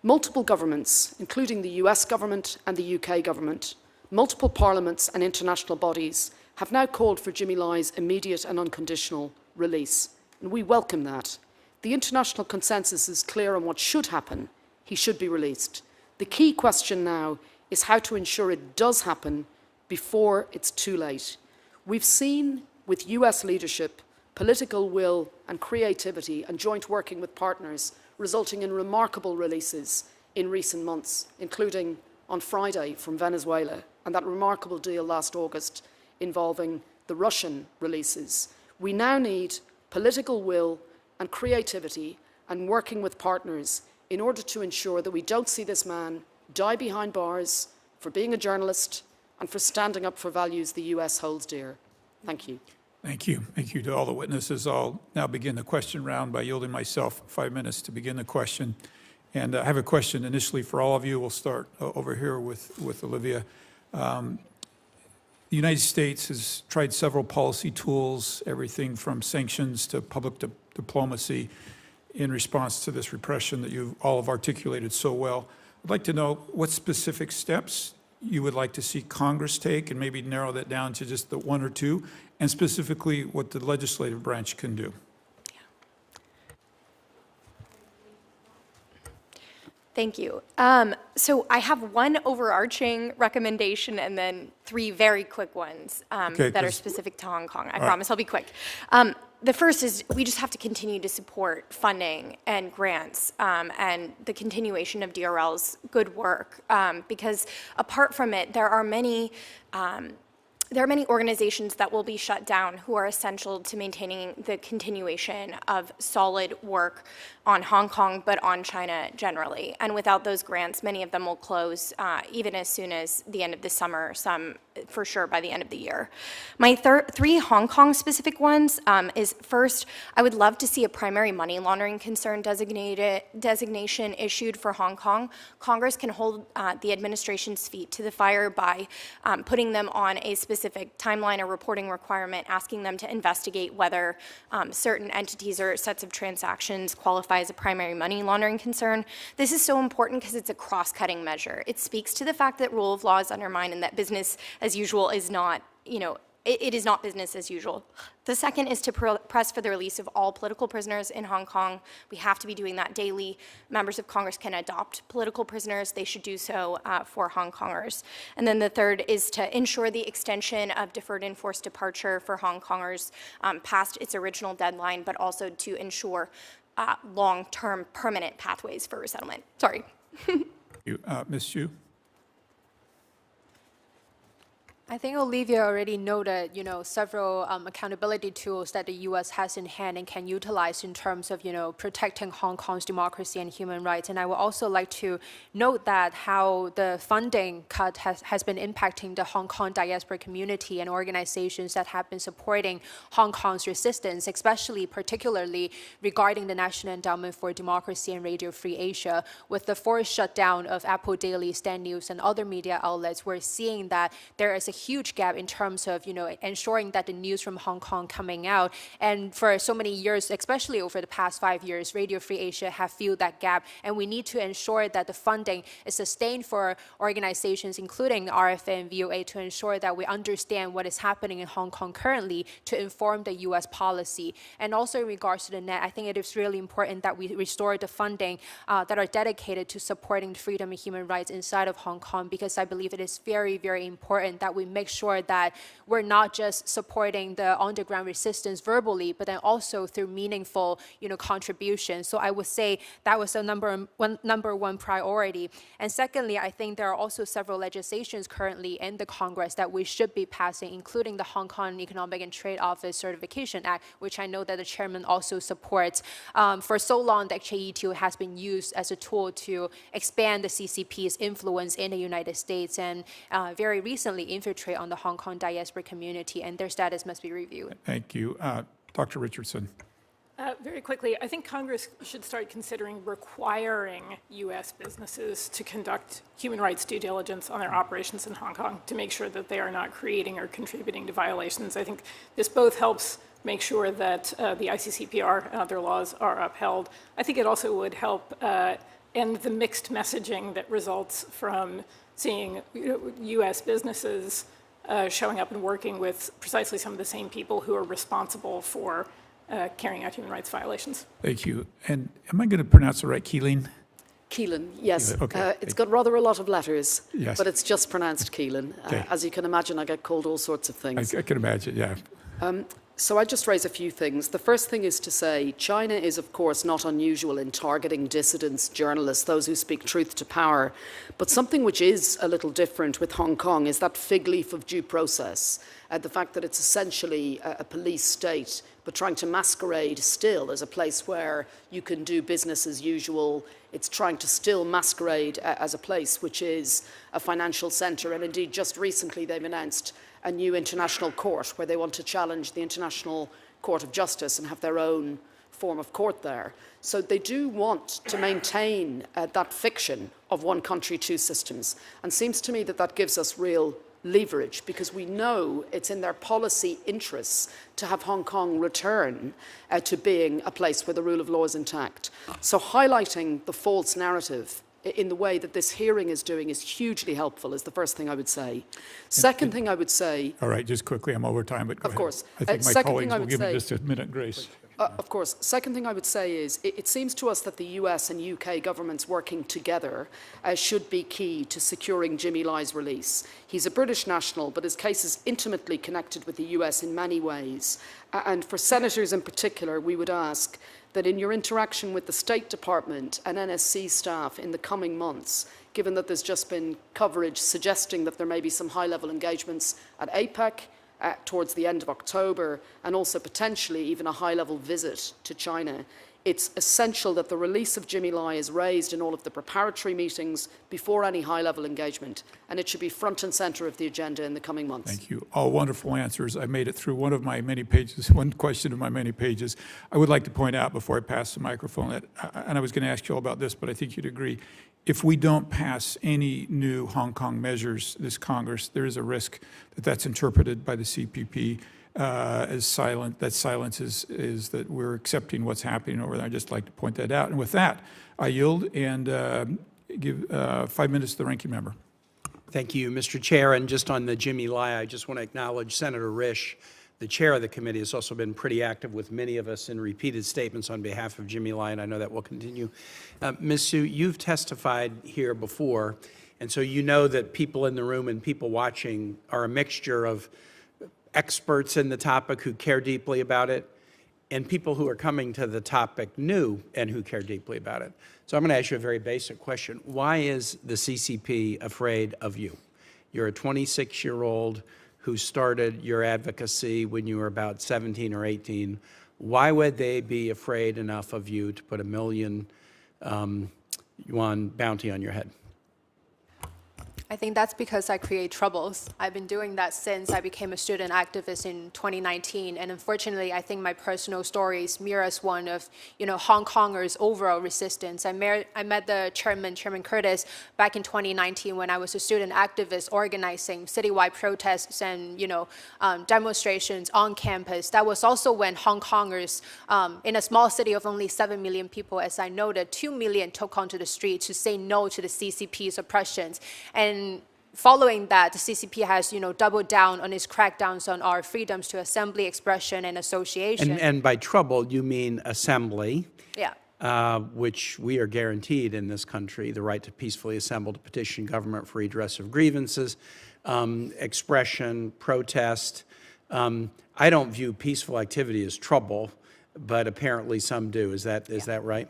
multiple governments, including the US government and the UK government, multiple parliaments and international bodies have now called for Jimmy Lai's immediate and unconditional release. And we welcome that. The international consensus is clear on what should happen. He should be released. The key question now is how to ensure it does happen before it's too late. We've seen with US leadership, political will and creativity and joint working with partners resulting in remarkable releases in recent months, including on Friday from Venezuela and that remarkable deal last August involving the Russian releases. We now need political will and creativity and working with partners in order to ensure that we don't see this man die behind bars for being a journalist and for standing up for values the US holds dear. Thank you. Thank you. Thank you to all the witnesses. I'll now begin the question round by yielding myself 5 minutes to begin the question. And I have a question initially for all of you. We'll start over here with Olivia. The United States has tried several policy tools, everything from sanctions to public diplomacy in response to this repression that you all have articulated so well. I'd like to know what specific steps you would like to see Congress take, and maybe narrow that down to just the one or two, and specifically what the legislative branch can do. Thank you. So I have one overarching recommendation and then three very quick ones that are specific to Hong Kong. I promise I'll be quick. The first is we just have to continue to support funding and grants and the continuation of DRL's good work because apart from it, there are many organizations that will be shut down who are essential to maintaining the continuation of solid work on Hong Kong, but on China generally. And without those grants, many of them will close even as soon as the end of the summer, some for sure by the end of the year. My three Hong Kong specific ones is first, I would love to see a primary money laundering concern designation issued for Hong Kong. Congress can hold the administration's feet to the fire by putting them on a specific timeline or reporting requirement, asking them to investigate whether certain entities or sets of transactions qualify as a primary money laundering concern. This is so important because it's a cross-cutting measure. It speaks to the fact that rule of law is undermined and that business as usual is not, it is not business as usual. The second is to press for the release of all political prisoners in Hong Kong. We have to be doing that daily. Members of Congress can adopt political prisoners. They should do so for Hong Kongers. And then the third is to ensure the extension of deferred enforced departure for Hong Kongers past its original deadline, but also to ensure long-term permanent pathways for resettlement. Sorry. Ms. Xu? I think Olivia already noted, several accountability tools that the U.S. has in hand and can utilize in terms of, protecting Hong Kong's democracy and human rights. And I would also like to note that how the funding cut has been impacting the Hong Kong diaspora community and organizations that have been supporting Hong Kong's resistance, particularly regarding the National Endowment for Democracy and Radio Free Asia. With the forced shutdown of Apple Daily, Stand News, and other media outlets, we're seeing that there is a huge gap in terms of, ensuring that the news from Hong Kong coming out. And for so many years, especially over the past 5 years, Radio Free Asia have filled that gap. And we need to ensure that the funding is sustained for organizations, including the RFA and VOA, to ensure that we understand what is happening in Hong Kong currently to inform the U.S. policy. And also in regards to the net, I think it is really important that we restore the funding that are dedicated to supporting freedom and human rights inside of Hong Kong, because I believe it is very, very important that we make sure that we're not just supporting the on-the-ground resistance verbally, but then also through meaningful, contributions. So I would say that was the number one priority. And secondly, I think there are also several legislations currently in the Congress that we should be passing, including the Hong Kong Economic and Trade Office Certification Act, which I know that the chairman also supports. For so long, the HAETO has been used as a tool to expand the CCP's influence in the United States and very recently infiltrate on the Hong Kong diaspora community, and their status must be reviewed. Thank you. Dr. Richardson. Very quickly, I think Congress should start considering requiring U.S. businesses to conduct human rights due diligence on their operations in Hong Kong to make sure that they are not creating or contributing to violations. I think this both helps make sure that the ICCPR and other laws are upheld. I think it also would help end the mixed messaging that results from seeing U.S. businesses showing up and working with precisely some of the same people who are responsible for carrying out human rights violations. Thank you. And am I going to pronounce it right, Keelan? Keelan, yes. Okay. It's got rather a lot of letters, Yes. but it's just pronounced Keelan. Okay. As you can imagine, I get called all sorts of things. I can imagine, yeah. So I just raise a few things. The first thing is to say China is, of course, not unusual in targeting dissidents, journalists, those who speak truth to power. But something which is a little different with Hong Kong is that fig leaf of due process, the fact that it's essentially a police state, but trying to masquerade still as a place where you can do business as usual. It's trying to still masquerade as a place which is a financial centre. And indeed, just recently they've announced a new international court where they want to challenge the International Court of Justice and have their own form of court there. So they do want to maintain that fiction of one country, two systems. And seems to me that that gives us real leverage, because we know it's in their policy interests to have Hong Kong return to being a place where the rule of law is intact. So highlighting the false narrative in the way that this hearing is doing is hugely helpful, is the first thing I would say. Second thing I would say... All right, just quickly, I'm over time, but go Of ahead. course. I think my colleagues will give me just a minute grace. Of course. Second thing I would say is it seems to us that the US and UK governments working together should be key to securing Jimmy Lai's release. He's a British national, but his case is intimately connected with the US in many ways. And for senators in particular, we would ask that in your interaction with the State Department and NSC staff in the coming months, given that there's just been coverage suggesting that there may be some high-level engagements at APEC, towards the end of October, and also potentially even a high-level visit to China. It's essential that the release of Jimmy Lai is raised in all of the preparatory meetings before any high-level engagement, and it should be front and centre of the agenda in the coming months. Thank you. All wonderful answers. I made it through one of my many pages, one question of my many pages. I would like to point out before I pass the microphone, that, and I was going to ask you all about this, but I think you'd agree, if we don't pass any new Hong Kong measures this Congress, there is a risk that that's interpreted by the CPP as silent. That silence is that we're accepting what's happening over there. I'd just like to point that out. And with that, I yield and give 5 minutes to the ranking member. Thank you, Mr. Chair. And just on the Jimmy Lai, I just want to acknowledge Senator Risch, the chair of the committee, has also been pretty active with many of us in repeated statements on behalf of Jimmy Lai, and I know that will continue. Ms. Su, you've testified here before, and so you know that people in the room and people watching are a mixture of experts in the topic who care deeply about it and people who are coming to the topic new and who care deeply about it. So I'm going to ask you a very basic question. Why is the CCP afraid of you? You're a 26-year-old who started your advocacy when you were about 17 or 18. Why would they be afraid enough of you to put $1 million yuan bounty on your head? I think that's because I create troubles. I've been doing that since I became a student activist in 2019, and unfortunately, I think my personal stories mirrors one of, Hong Kongers' overall resistance. I met the Chairman Curtis, back in 2019 when I was a student activist organizing citywide protests and, demonstrations on campus. That was also when Hong Kongers, in a small city of only 7 million people, as I noted, 2 million took onto the streets to say no to the CCP's oppressions. And following that, the CCP has, doubled down on its crackdowns on our freedoms to assembly, expression, and association. And by trouble, you mean assembly, Yeah. which we are guaranteed in this country, the right to peacefully assemble to petition government for redress of grievances, expression, protest. I don't view peaceful activity as trouble, but apparently some do. Is that right?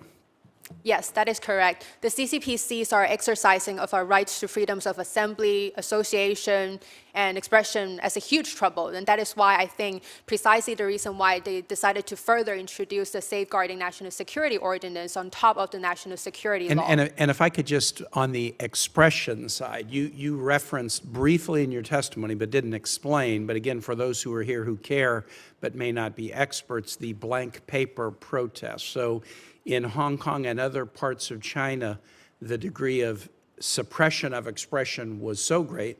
Yes, that is correct. The CCP sees our exercising of our rights to freedoms of assembly, association, and expression as a huge trouble. And that is why I think precisely the reason why they decided to further introduce the Safeguarding National Security Ordinance on top of the National Security Law. And if I could just, on the expression side, you referenced briefly in your testimony but didn't explain, but again, for those who are here who care but may not be experts, the blank paper protest. So in Hong Kong and other parts of China, the degree of suppression of expression was so great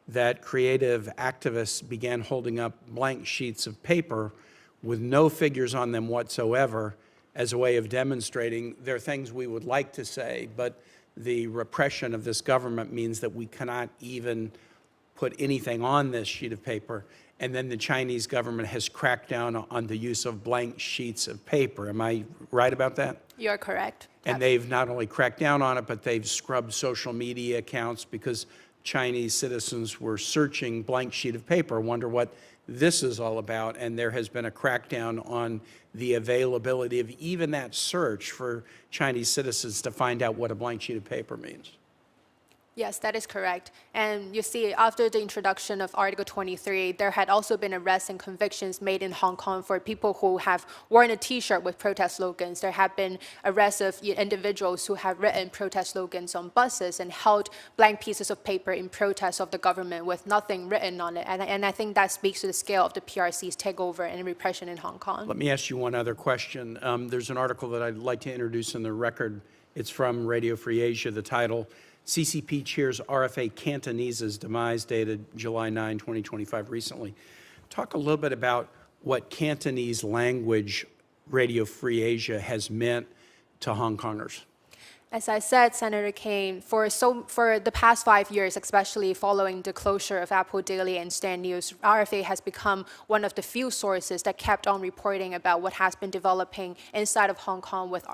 that creative activists began holding up blank sheets of paper with no figures on them whatsoever as a way of demonstrating there are things we would like to say, but the repression of this government means that we cannot even put anything on this sheet of paper. And then the Chinese government has cracked down on the use of blank sheets of paper. Am I right about that? You're correct. And they've not only cracked down on it, but they've scrubbed social media accounts because Chinese citizens were searching blank sheet of paper, wonder what this is all about, and there has been a crackdown on the availability of even that search for Chinese citizens to find out what a blank sheet of paper means. Yes, that is correct. And you see, after the introduction of Article 23, there had also been arrests and convictions made in Hong Kong for people who have worn a T-shirt with protest slogans. There have been arrests of individuals who have written protest slogans on buses and held blank pieces of paper in protest of the government with nothing written on it. And I think that speaks to the scale of the PRC's takeover and repression in Hong Kong. Let me ask you one other question. There's an article that I'd like to introduce in the record. It's from Radio Free Asia. The title, CCP cheers RFA Cantonese's demise, dated July 9, 2025, recently. Talk a little bit about what Cantonese language Radio Free Asia has meant to Hong Kongers. As I said, Senator Kaine, for the past 5 years, especially following the closure of Apple Daily and Stand News, RFA has become one of the few sources that kept on reporting about what has been developing inside of Hong Kong with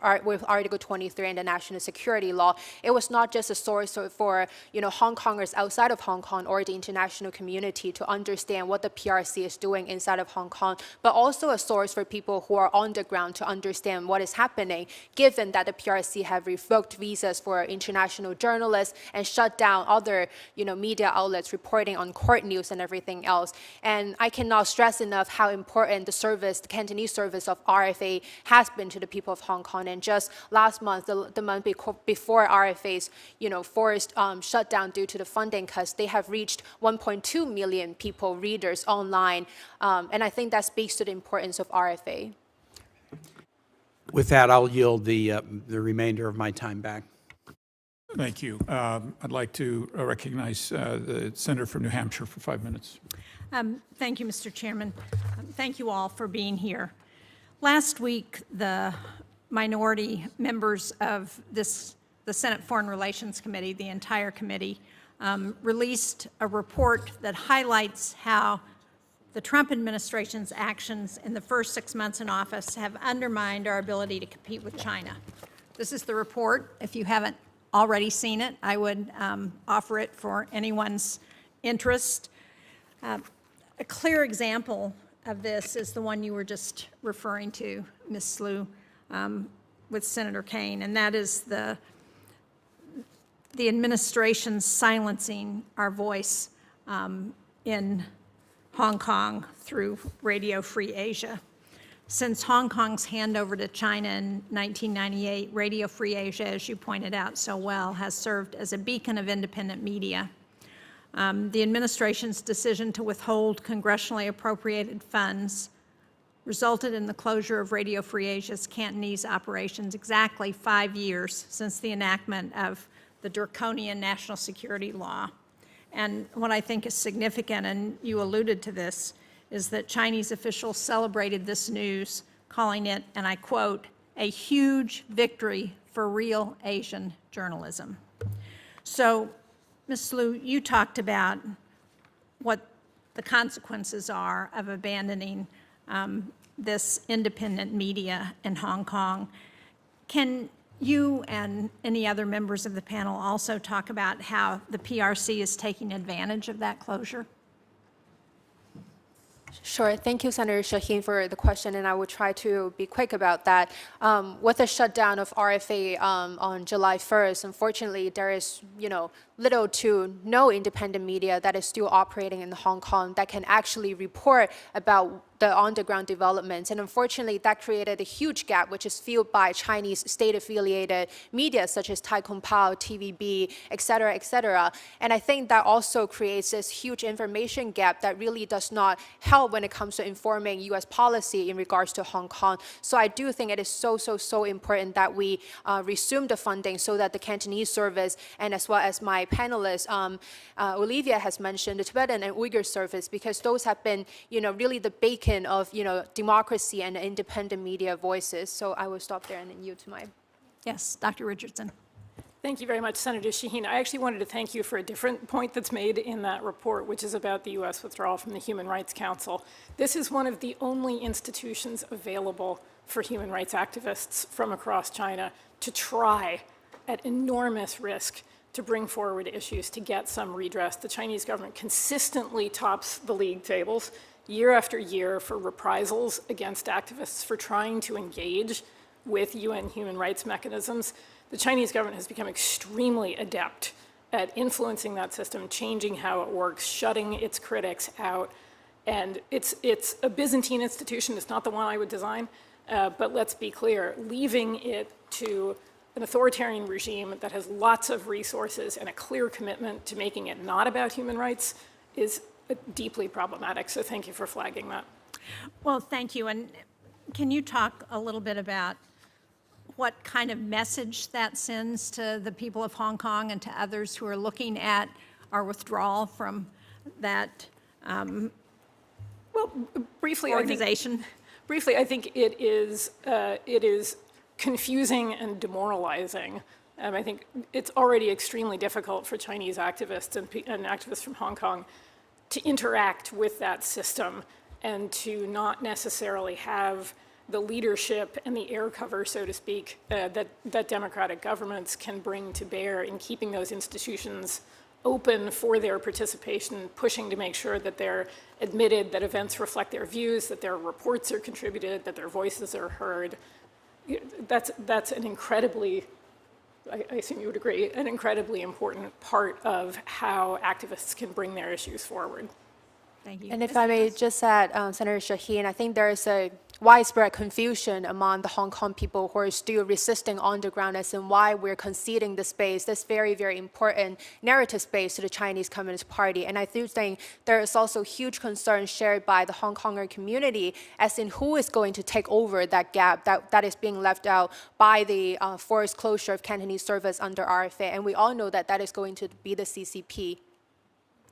Article 23 and the National Security Law. It was not just a source for Hong Kongers outside of Hong Kong or the international community to understand what the PRC is doing inside of Hong Kong, but also a source for people who are on the ground to understand what is happening, given that the PRC have revoked visas for international journalists and shut down other media outlets reporting on court news and everything else. And I cannot stress enough how important the Cantonese service of RFA has been to the people of Hong Kong. And just last month, the month before RFA's forced shutdown due to the funding cuts, they have reached 1.2 million people, readers online. And I think that speaks to the importance of RFA. With that, I'll yield the remainder of my time back. Thank you. I'd like to recognize the senator from New Hampshire for 5 minutes. Thank you, Mr. Chairman. Thank you all for being here. Last week, the minority members of the Senate Foreign Relations Committee, the entire committee, released a report that highlights how the Trump administration's actions in the first 6 months in office have undermined our ability to compete with China. This is the report. If you haven't already seen it, I would offer it for anyone's interest. A clear example of this is the one you were just referring to, Ms. Slew, with Senator Kaine, and that is the administration silencing our voice in Hong Kong through Radio Free Asia. Since Hong Kong's handover to China in 1998, Radio Free Asia, as you pointed out so well, has served as a beacon of independent media. The administration's decision to withhold congressionally appropriated funds resulted in the closure of Radio Free Asia's Cantonese operations exactly 5 years since the enactment of the draconian national security law. And what I think is significant, and you alluded to this, is that Chinese officials celebrated this news, calling it, and I quote, a huge victory for real Asian journalism. So, Ms. Liu, you talked about what the consequences are of abandoning this independent media in Hong Kong. Can you and any other members of the panel also talk about how the PRC is taking advantage of that closure? Sure. Thank you, Senator Shaheen, for the question, and I will try to be quick about that. With the shutdown of RFA on July 1st, unfortunately, there is, little to no independent media that is still operating in Hong Kong that can actually report about the on-the-ground developments. And unfortunately, that created a huge gap, which is filled by Chinese state-affiliated media, such as Tai Kung Pao, TVB, et cetera, et cetera. And I think that also creates this huge information gap that really does not help when it comes to informing U.S. policy in regards to Hong Kong. So I do think it is so important that we resume the funding so that the Cantonese service, and as well as my panelist, Olivia has mentioned, the Tibetan and Uyghur service, because those have been, really the beacon of, democracy and independent media voices. So I will stop there and then yield to my. Yes, Dr. Richardson. Thank you very much, Senator Shaheen. I actually wanted to thank you for a different point that's made in that report, which is about the U.S. withdrawal from the Human Rights Council. This is one of the only institutions available for human rights activists from across China to try, at enormous risk, to bring forward issues to get some redress. The Chinese government consistently tops the league tables year after year for reprisals against activists for trying to engage with UN human rights mechanisms. The Chinese government has become extremely adept at influencing that system, changing how it works, shutting its critics out. And it's a Byzantine institution. It's not the one I would design. But let's be clear, leaving it to an authoritarian regime that has lots of resources and a clear commitment to making it not about human rights is deeply problematic. So thank you for flagging that. Well, thank you. And can you talk a little bit about what kind of message that sends to the people of Hong Kong and to others who are looking at our withdrawal from that Briefly, organization? I think it is confusing and demoralizing. I think it's already extremely difficult for Chinese activists and activists from Hong Kong to interact with that system and to not necessarily have the leadership and the air cover, so to speak, that democratic governments can bring to bear in keeping those institutions open for their participation, pushing to make sure that they're admitted, that events reflect their views, that their reports are contributed, that their voices are heard. That's an incredibly, I assume you would agree, an incredibly important part of how activists can bring their issues forward. Thank you. And if I may just add, Senator Shaheen, I think there is a widespread confusion among the Hong Kong people who are still resisting on the ground as in why we're conceding the space, this very, very important narrative space to the Chinese Communist Party. And I do think there is also huge concern shared by the Hong Konger community as in who is going to take over that gap that is being left out by the forced closure of Cantonese service under RFA. And we all know that that is going to be the CCP.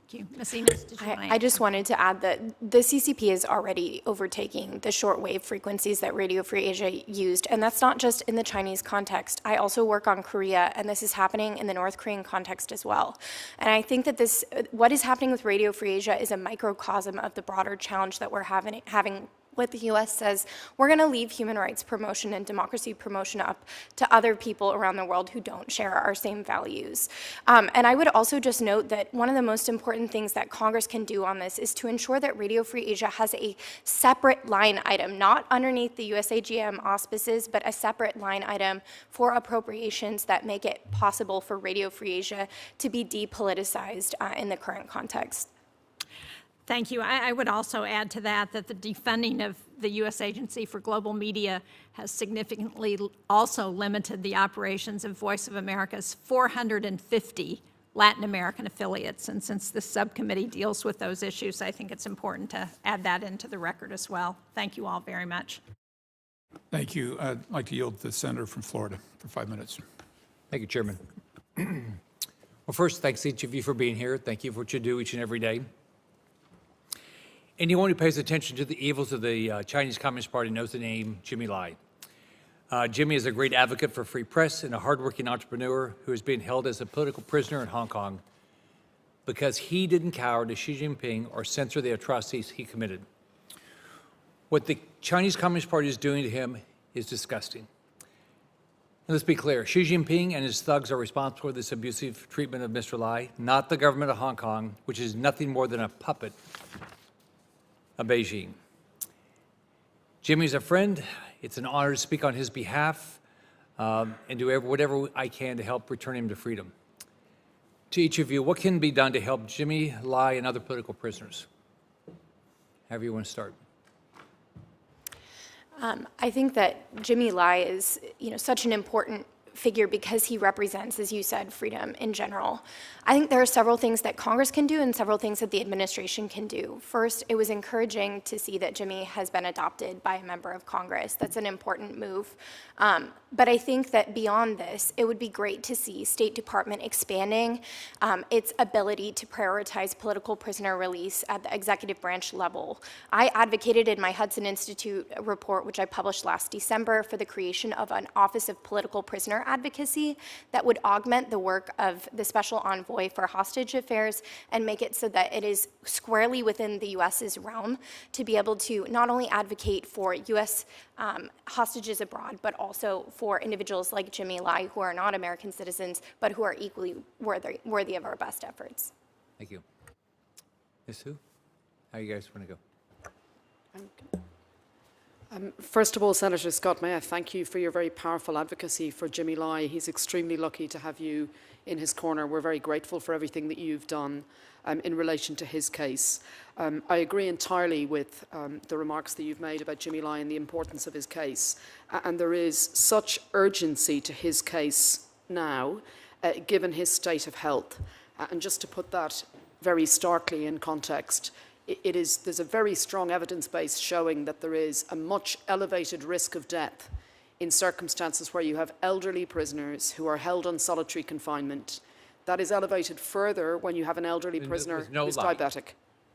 Thank you. Ms. Enos, did you want to I just wanted to add that the CCP is already overtaking the shortwave frequencies that Radio Free Asia used, and that's not just in the Chinese context. I also work on Korea, and this is happening in the North Korean context as well. And I think that what is happening with Radio Free Asia is a microcosm of the broader challenge that we're having what the U.S. says, we're going to leave human rights promotion and democracy promotion up to other people around the world who don't share our same values. And I would also just note that one of the most important things that Congress can do on this is to ensure that Radio Free Asia has a separate line item, not underneath the USAGM auspices, but a separate line item for appropriations that make it possible for Radio Free Asia to be depoliticized in the current context. Thank you. I would also add to that the defunding of the U.S. Agency for Global Media has significantly also limited the operations of Voice of America's 450 Latin American affiliates. And since this subcommittee deals with those issues, I think it's important to add that into the record as well. Thank you all very much. Thank you. I'd like to yield to the senator from Florida for 5 minutes. Thank you, Chairman. Well, first, thanks each of you for being here. Thank you for what you do each and every day. Anyone who pays attention to the evils of the Chinese Communist Party knows the name Jimmy Lai. Jimmy is a great advocate for free press and a hardworking entrepreneur who is being held as a political prisoner in Hong Kong because he didn't cower to Xi Jinping or censor the atrocities he committed. What the Chinese Communist Party is doing to him is disgusting. And let's be clear, Xi Jinping and his thugs are responsible for this abusive treatment of Mr. Lai, not the government of Hong Kong, which is nothing more than a puppet of Beijing. Jimmy's a friend. It's an honor to speak on his behalf and do whatever I can to help return him to freedom. To each of you, what can be done to help Jimmy Lai and other political prisoners? However you want to start. I think that Jimmy Lai is, such an important figure because he represents, as you said, freedom in general. I think there are several things that Congress can do and several things that the administration can do. First, it was encouraging to see that Jimmy has been adopted by a member of Congress. That's an important move. But I think that beyond this, it would be great to see State Department expanding its ability to prioritize political prisoner release at the executive branch level. I advocated in my Hudson Institute report, which I published last December, for the creation of an Office of Political Prisoner Advocacy that would augment the work of the Special Envoy for Hostage Affairs and make it so that it is squarely within the U.S.'s realm to be able to not only advocate for U.S. Hostages abroad, but also for individuals like Jimmy Lai, who are not American citizens, but who are equally worthy of our best efforts. Thank you. Ms. Hu, how you guys want to go? First of all, Senator Scott, may I thank you for your very powerful advocacy for Jimmy Lai. He's extremely lucky to have you in his corner. We're very grateful for everything that you've done in relation to his case. I agree entirely with the remarks that you've made about Jimmy Lai and the importance of his case. And there is such urgency to his case now, given his state of health. And just to put that very starkly in context, there's a very strong evidence base showing that there is a much elevated risk of death in circumstances where you have elderly prisoners who are held on solitary confinement. That is elevated further when you have an elderly prisoner who's diabetic.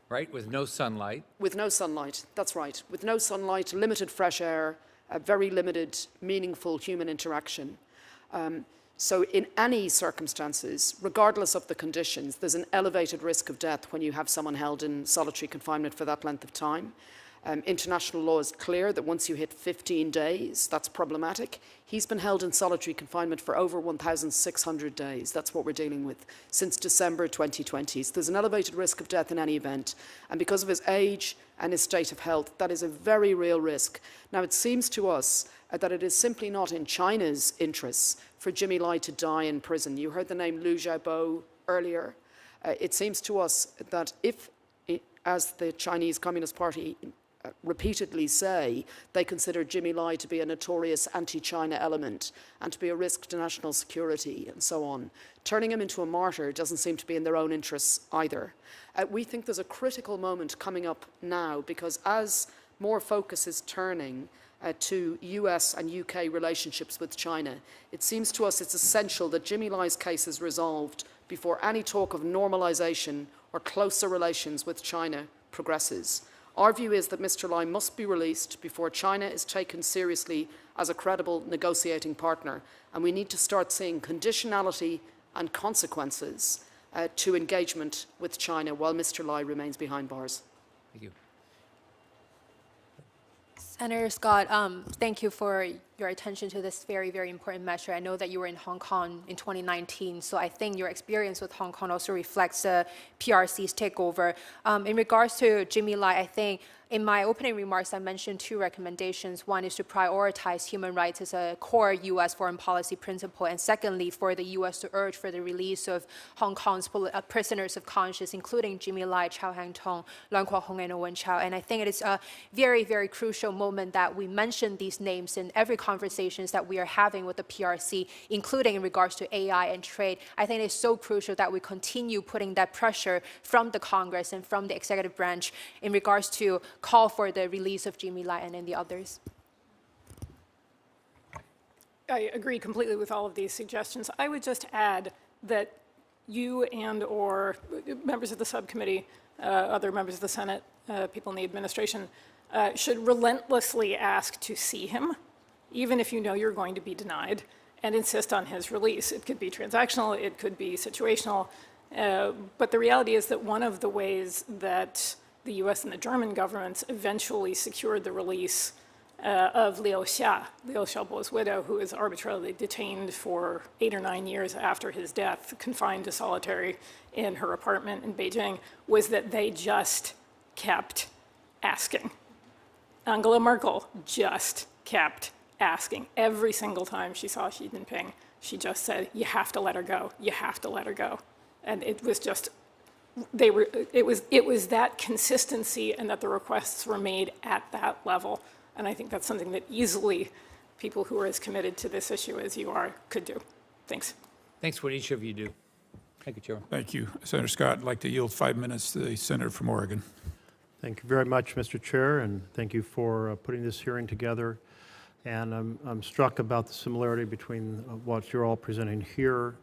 Right, with no sunlight. With no sunlight, that's right. With no sunlight, limited fresh air, very limited, meaningful human interaction. So in any circumstances, regardless of the conditions, there's an elevated risk of death when you have someone held in solitary confinement for that length of time. International law is clear that once you hit 15 days, that's problematic. He's been held in solitary confinement for over 1,600 days. That's what we're dealing with since December 2020. So there's an elevated risk of death in any event. And because of his age and his state of health, that is a very real risk. Now, it seems to us that it is simply not in China's interests for Jimmy Lai to die in prison. You heard the name Liu Xiaobo earlier. It seems to us that if, as the Chinese Communist Party repeatedly say, they consider Jimmy Lai to be a notorious anti-China element and to be a risk to national security and so on, turning him into a martyr doesn't seem to be in their own interests either. We think there's a critical moment coming up now because as more focus is turning to US and UK relationships with China, it seems to us it's essential that Jimmy Lai's case is resolved before any talk of normalization or closer relations with China progresses. Our view is that Mr. Lai must be released before China is taken seriously as a credible negotiating partner, and we need to start seeing conditionality and consequences to engagement with China while Mr. Lai remains behind bars. Thank you. Senator Scott, thank you for your attention to this very, very important measure. I know that you were in Hong Kong in 2019, so I think your experience with Hong Kong also reflects the PRC's takeover. In regards to Jimmy Lai, I think in my opening remarks, I mentioned two recommendations. One is to prioritize human rights as a core U.S. foreign policy principle, and secondly, for the U.S. to urge for the release of Hong Kong's prisoners of conscience, including Jimmy Lai, Chow Hang-tung, Leung Kwok-hong, and Owen Chow. And I think it is a very, very crucial moment that we mention these names in every conversations that we are having with the PRC, including in regards to AI and trade. I think it's so crucial that we continue putting that pressure from the Congress and from the executive branch in regards to call for the release of Jimmy Lai and then the others. I agree completely with all of these suggestions. I would just add that you and or members of the subcommittee, other members of the Senate, people in the administration, should relentlessly ask to see him, even if you know you're going to be denied, and insist on his release. It could be transactional, it could be situational, but the reality is that one of the ways that the US and the German governments eventually secured the release of Liu Xiaobo's widow, who is arbitrarily detained for 8 or 9 years after his death, confined to solitary in her apartment in Beijing, was that they just kept asking. Angela Merkel just kept asking. Every single time she saw Xi Jinping, she just said, "You have to let her go. You have to let her go." And it was just, it was that consistency and that the requests were made at that level. And I think that's something that easily people who are as committed to this issue as you are could do. Thanks. Thanks for what each of you do. Thank you, Chairman. Thank you. Senator Scott, I'd like to yield 5 minutes to the senator from Oregon. Thank you very much, Mr. Chair, and thank you for putting this hearing together. And I'm struck about the similarity between what you're all presenting here,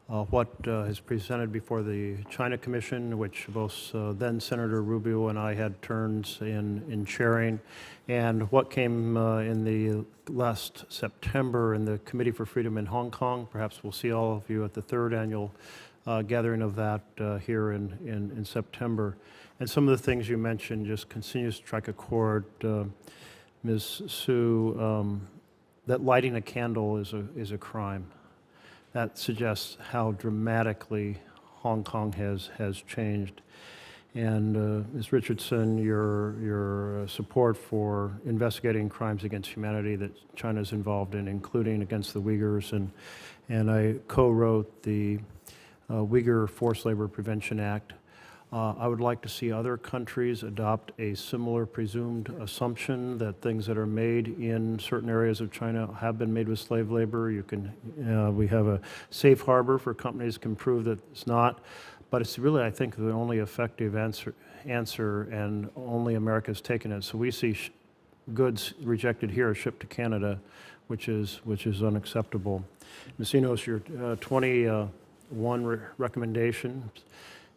what is presented before the China Commission, which both then Senator Rubio and I had turns in chairing, and what came in the last September in the Committee for Freedom in Hong Kong. Perhaps we'll see all of you at the 3rd annual gathering of that here in September. And some of the things you mentioned just continues to strike a chord. Ms. Su, that lighting a candle is a crime. That suggests how dramatically Hong Kong has changed. And Ms. Richardson, your support for investigating crimes against humanity that China is involved in, including against the Uyghurs, and I co-wrote the Uyghur Forced Labor Prevention Act. I would like to see other countries adopt a similar presumed assumption that things that are made in certain areas of China have been made with slave labor. We have a safe harbor for companies can prove that it's not, but it's really, I think, the only effective answer, and only America's taken it. So we see goods rejected here shipped to Canada, which is unacceptable. Ms. Enos, your 21 recommendations.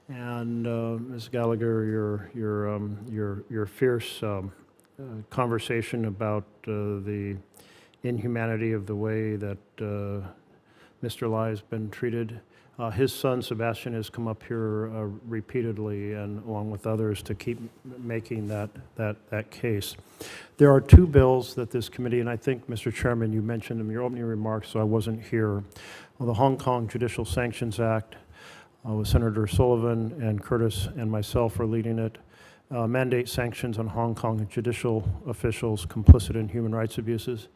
And Ms. Gallagher, your fierce conversation about the inhumanity of the way that Mr. Lai has been treated. His son, Sebastian, has come up here repeatedly, and along with others, to keep making that case. There are 2 bills that this committee, and I think, Mr. Chairman, you mentioned in your opening remarks, so I wasn't here. Well, the Hong Kong Judicial Sanctions Act, with Senator Sullivan and Curtis and myself for leading it, mandate sanctions on Hong Kong judicial officials complicit in human rights abuses.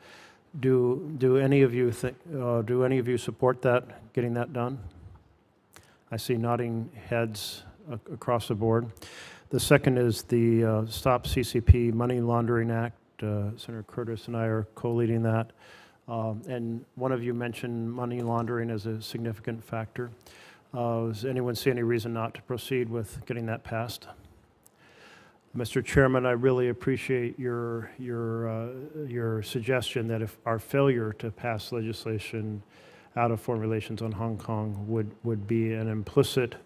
Do any of you support that, getting that done? I see nodding heads across the board. The second is the Stop CCP Money Laundering Act. Senator Curtis and I are co-leading that. And one of you mentioned money laundering as a significant factor. Does anyone see any reason not to proceed with getting that passed? Mr. Chairman, I really appreciate your suggestion that if our failure to pass legislation out of foreign relations on Hong Kong would be an implicit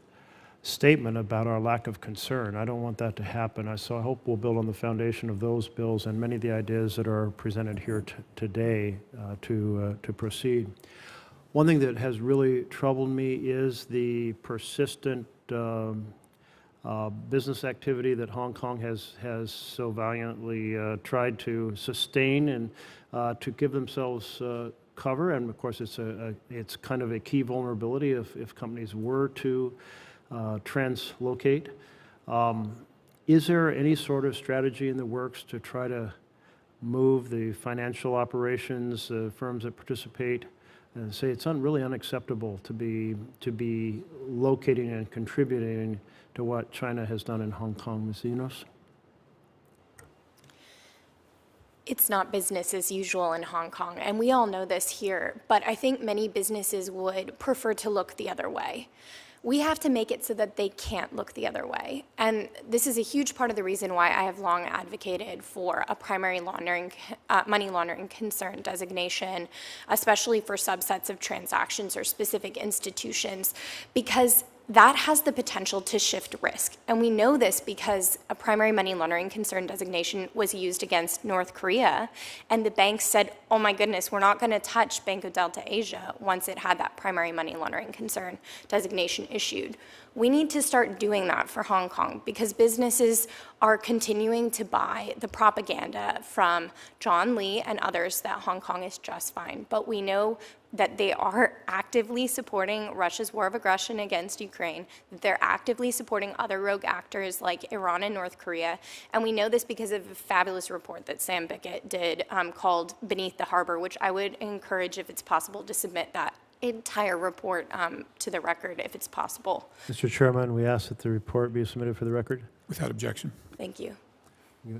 statement about our lack of concern. I don't want that to happen. So I hope we'll build on the foundation of those bills and many of the ideas that are presented here today to proceed. One thing that has really troubled me is the persistent business activity that Hong Kong has so valiantly tried to sustain and to give themselves cover. And of course, it's kind of a key vulnerability if companies were to translocate. Is there any sort of strategy in the works to try to move the financial operations, firms that participate, and say it's really unacceptable to be locating and contributing to what China has done in Hong Kong? Ms. Enos? it's not business as usual in Hong Kong, and we all know this here, but I think many businesses would prefer to look the other way. We have to make it so that they can't look the other way. And this is a huge part of the reason why I have long advocated for a primary laundering, money laundering concern designation, especially for subsets of transactions or specific institutions, because that has the potential to shift risk. And we know this because a primary money laundering concern designation was used against North Korea, and the banks said, oh my goodness, we're not going to touch Banco Delta Asia once it had that primary money laundering concern designation issued. We need to start doing that for Hong Kong because businesses are continuing to buy the propaganda from John Lee and others that Hong Kong is just fine. But we know that they are actively supporting Russia's war of aggression against Ukraine, that they're actively supporting other rogue actors like Iran and North Korea. And we know this because of a fabulous report that Sam Bickett did called Beneath the Harbor, which I would encourage, if it's possible, to submit that entire report to the record, if it's possible. Mr. Chairman, we ask that the report be submitted for the record. Without objection. Thank you.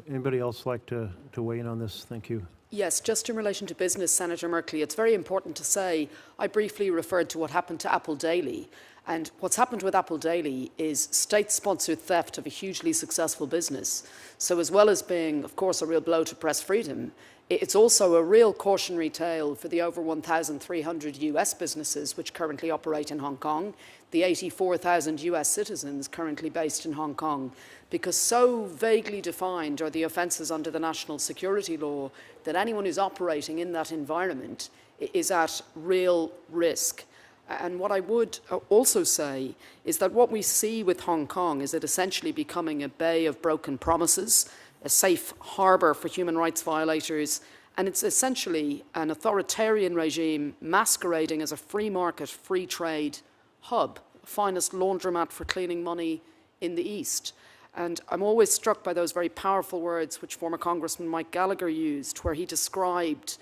Anybody else like to weigh in on this? Thank you. Yes, just in relation to business, Senator Merkley, it's very important to say, I briefly referred to what happened to Apple Daily. And what's happened with Apple Daily is state-sponsored theft of a hugely successful business. So as well as being, of course, a real blow to press freedom, it's also a real cautionary tale for the over 1,300 US businesses which currently operate in Hong Kong, the 84,000 US citizens currently based in Hong Kong, because so vaguely defined are the offences under the national security law that anyone who's operating in that environment is at real risk. And what I would also say is that what we see with Hong Kong is it essentially becoming a bay of broken promises, a safe harbour for human rights violators, and it's essentially an authoritarian regime masquerading as a free market, free trade hub, finest laundromat for cleaning money in the East. And I'm always struck by those very powerful words which former Congressman Mike Gallagher used, where he described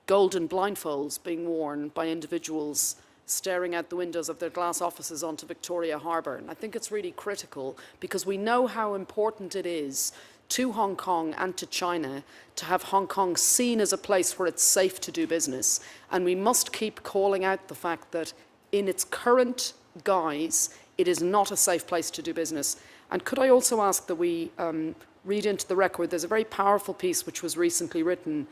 golden blindfolds being worn by individuals staring out the windows of their glass offices onto Victoria Harbour. And I think it's really critical because we know how important it is to Hong Kong and to China to have Hong Kong seen as a place where it's safe to do business. And we must keep calling out the fact that in its current guise, it is not a safe place to do business. And could I also ask that we read into the record, there's a very powerful piece which was recently written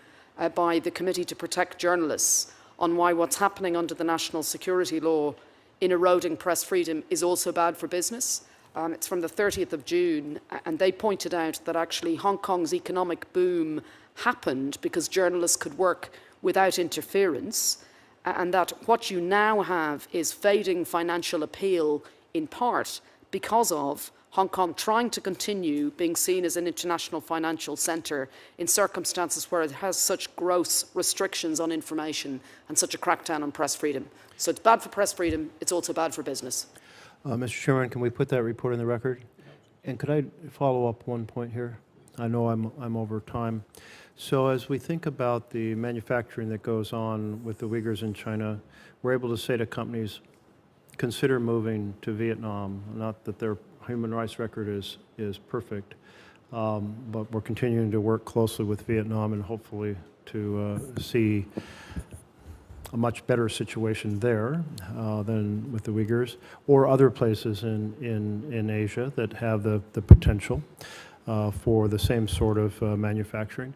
by the Committee to Protect Journalists on why what's happening under the national security law in eroding press freedom is also bad for business. It's from the 30th of June, and they pointed out that actually Hong Kong's economic boom happened because journalists could work without interference, and that what you now have is fading financial appeal in part because of Hong Kong trying to continue being seen as an international financial centre in circumstances where it has such gross restrictions on information and such a crackdown on press freedom. So it's bad for press freedom, it's also bad for business. Mr. Chairman, can we put that report in the record? And could I follow up one point here? I know I'm over time. So as we think about the manufacturing that goes on with the Uyghurs in China, we're able to say to companies, consider moving to Vietnam. Not that their human rights record is perfect, but we're continuing to work closely with Vietnam and hopefully to see a much better situation there than with the Uyghurs, or other places in Asia that have the potential for the same sort of manufacturing.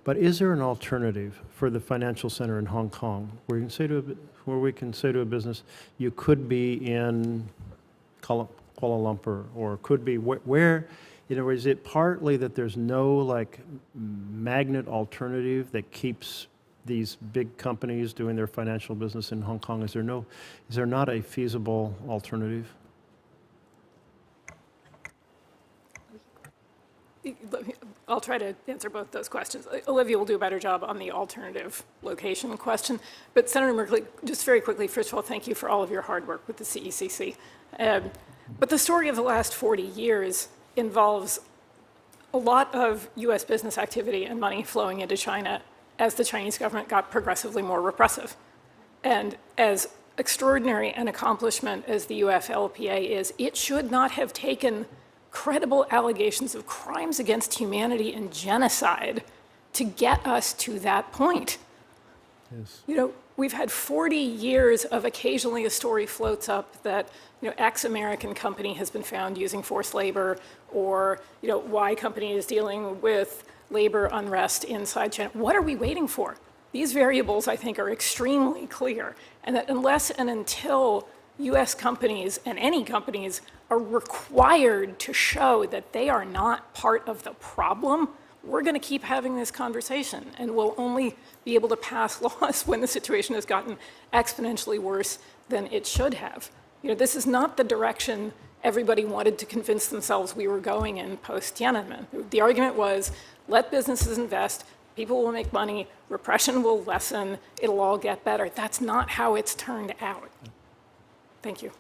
But is there an alternative for the financial center in Hong Kong where we can say to a business, you could be in Kuala Lumpur, or could be where, in other words, is it partly that there's no like magnet alternative that keeps these big companies doing their financial business in Hong Kong? Is there not a feasible alternative? I'll try to answer both those questions. Olivia will do a better job on the alternative location question. But Senator Merkley, just very quickly, first of all, thank you for all of your hard work with the CECC. But the story of the last 40 years involves a lot of US business activity and money flowing into China as the Chinese government got progressively more repressive. And as extraordinary an accomplishment as the UFLPA is, it should not have taken credible allegations of crimes against humanity and genocide to get us to that point. Yes. You know, we've had 40 years of occasionally a story floats up that, you know, X American company has been found using forced labor, or, you know, Y company is dealing with labor unrest inside China. What are we waiting for? These variables, I think, are extremely clear, and that unless and until US companies and any companies are required to show that they are not part of the problem, we're going to keep having this conversation, and we'll only be able to pass laws when the situation has gotten exponentially worse than it should have. You know, this is not the direction everybody wanted to convince themselves we were going in post-Tiananmen. The argument was, let businesses invest, people will make money, repression will lessen, it'll all get better. That's not how it's turned out. Thank you.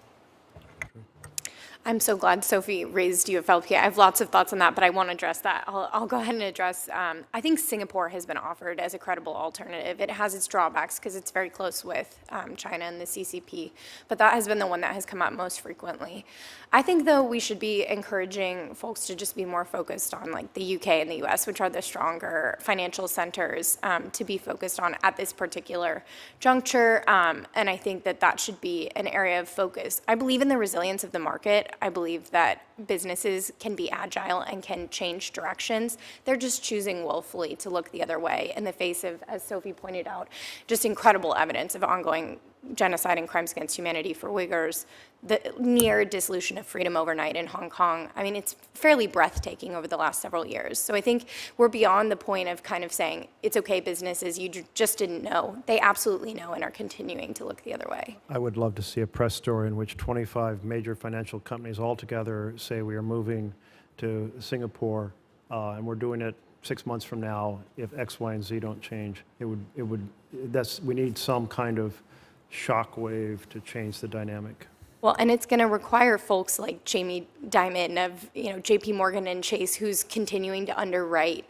I'm so glad Sophie raised UFLPA. I have lots of thoughts on that, but I won't address that. I'll go ahead and address, I think Singapore has been offered as a credible alternative. It has its drawbacks because it's very close with China and the CCP, but that has been the one that has come up most frequently. I think, though, we should be encouraging folks to just be more focused on like the UK and the US, which are the stronger financial centers to be focused on at this particular juncture, and I think that that should be an area of focus. I believe in the resilience of the market. I believe that businesses can be agile and can change directions. They're just choosing willfully to look the other way in the face of, as Sophie pointed out, just incredible evidence of ongoing genocide and crimes against humanity for Uyghurs, the near dissolution of freedom overnight in Hong Kong. I mean, it's fairly breathtaking over the last several years. So I think we're beyond the point of kind of saying, it's okay, businesses, you just didn't know. They absolutely know and are continuing to look the other way. I would love to see a press story in which 25 major financial companies all together say we are moving to Singapore, and we're doing it 6 months from now if X, Y, and Z don't change. We need some kind of shock wave to change the dynamic. Well, and it's going to require folks like Jamie Dimon of, JP Morgan and Chase, who's continuing to underwrite,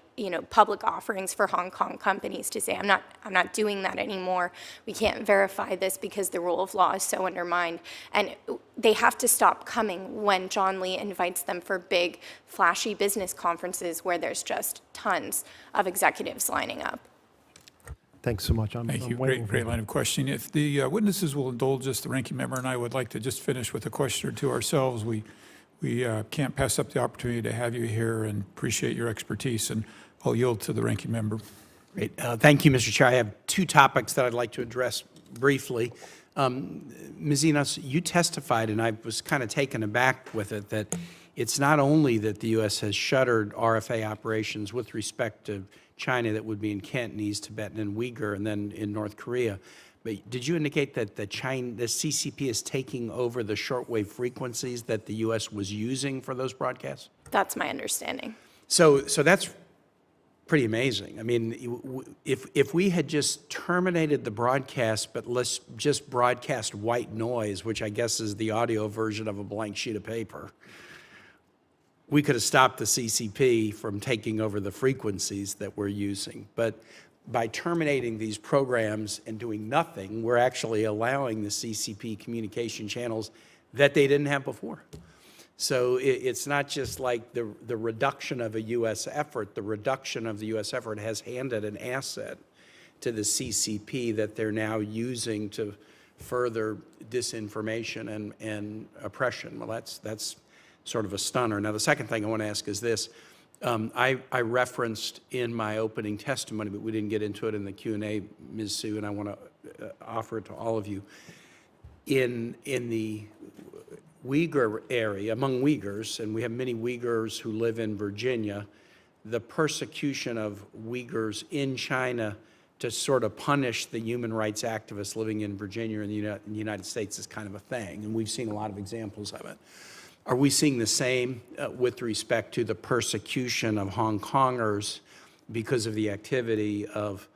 public offerings for Hong Kong companies to say, I'm not doing that anymore. We can't verify this because the rule of law is so undermined. And they have to stop coming when John Lee invites them for big, flashy business conferences where there's just tons of executives lining up. Thanks so much. Thank you. I'm waiting Great line of questioning. If the witnesses will indulge us, the ranking member and I would like to just finish with a question or two ourselves. We can't pass up the opportunity to have you here and appreciate your expertise, and I'll yield to the ranking member. Great. Thank you, Mr. Chair. I have two topics that I'd like to address briefly. Ms. Enos, you testified, and I was kind of taken aback with it, that it's not only that the U.S. has shuttered RFA operations with respect to China that would be in Cantonese, Tibetan, and Uyghur, and then in North Korea. But did you indicate that the CCP is taking over the shortwave frequencies that the U.S. was using for those broadcasts? That's my understanding. So that's pretty amazing. I mean, if we had just terminated the broadcast, but let's just broadcast white noise, which I guess is the audio version of a blank sheet of paper, we could have stopped the CCP from taking over the frequencies that we're using. But by terminating these programs and doing nothing, we're actually allowing the CCP communication channels that they didn't have before. So it's not just like the reduction of a U.S. effort. The reduction of the U.S. effort has handed an asset to the CCP that they're now using to further disinformation and oppression. Well, that's sort of a stunner. Now, the second thing I want to ask is this. I referenced in my opening testimony, but we didn't get into it in the Q&A, Ms. Sue, and I want to offer it to all of you. In the Uyghur area, among Uyghurs, and we have many Uyghurs who live in Virginia, the persecution of Uyghurs in China to sort of punish the human rights activists living in Virginia and the United States is kind of a thing, and we've seen a lot of examples of it. Are we seeing the same with respect to the persecution of Hong Kongers because of the activity of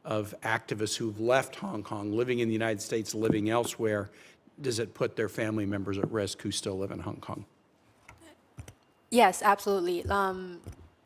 activists who've left Hong Kong, living in the United States, living elsewhere? Does it put their family members at risk who still live in Hong Kong? Yes, absolutely.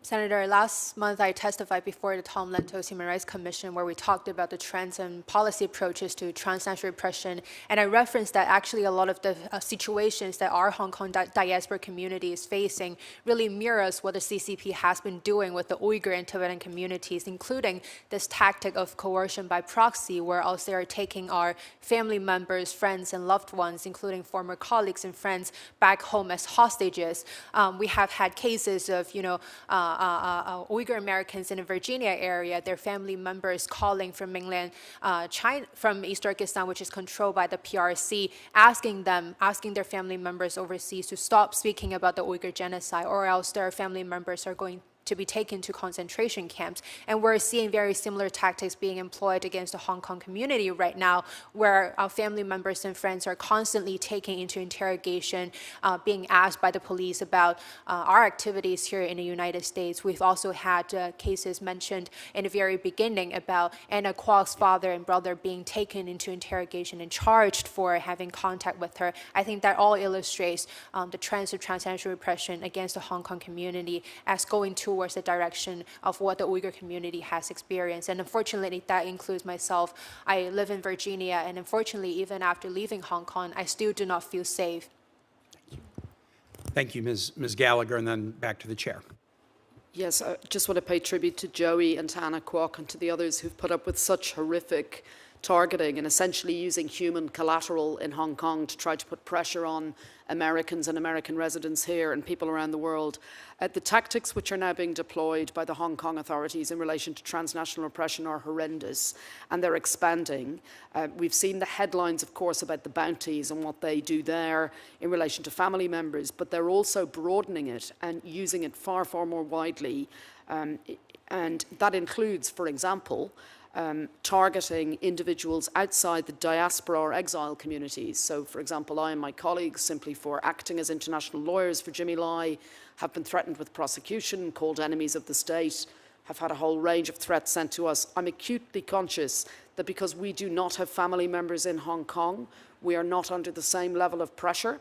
Senator, last month I testified before the Tom Lantos Human Rights Commission where we talked about the trends and policy approaches to transnational repression, and I referenced that actually a lot of the situations that our Hong Kong diaspora community is facing really mirrors what the CCP has been doing with the Uyghur and Tibetan communities, including this tactic of coercion by proxy, where also they are taking our family members, friends, and loved ones, including former colleagues and friends, back home as hostages. We have had cases of, Uyghur Americans in the Virginia area, their family members calling from mainland China, from East Turkestan, which is controlled by the PRC, asking their family members overseas to stop speaking about the Uyghur genocide, or else their family members are going to be taken to concentration camps. And we're seeing very similar tactics being employed against the Hong Kong community right now, where our family members and friends are constantly taken into interrogation, being asked by the police about our activities here in the United States. We've also had cases mentioned in the very beginning about Anna Kwok's father and brother being taken into interrogation and charged for having contact with her. I think that all illustrates the trends of transnational repression against the Hong Kong community as going towards the direction of what the Uyghur community has experienced. And unfortunately, that includes myself. I live in Virginia, and unfortunately, even after leaving Hong Kong, I still do not feel safe. Thank you, Ms. Gallagher, and then back to the chair. Yes, I just want to pay tribute to Joey and to Anna Kwok and to the others who've put up with such horrific targeting and essentially using human collateral in Hong Kong to try to put pressure on Americans and American residents here and people around the world. The tactics which are now being deployed by the Hong Kong authorities in relation to transnational repression are horrendous, and they're expanding. We've seen the headlines, of course, about the bounties and what they do there in relation to family members, but they're also broadening it and using it far, far more widely. And that includes, for example, targeting individuals outside the diaspora or exile communities. So, for example, I and my colleagues, simply for acting as international lawyers for Jimmy Lai, have been threatened with prosecution, called enemies of the state, have had a whole range of threats sent to us. I'm acutely conscious that because we do not have family members in Hong Kong, we are not under the same level of pressure.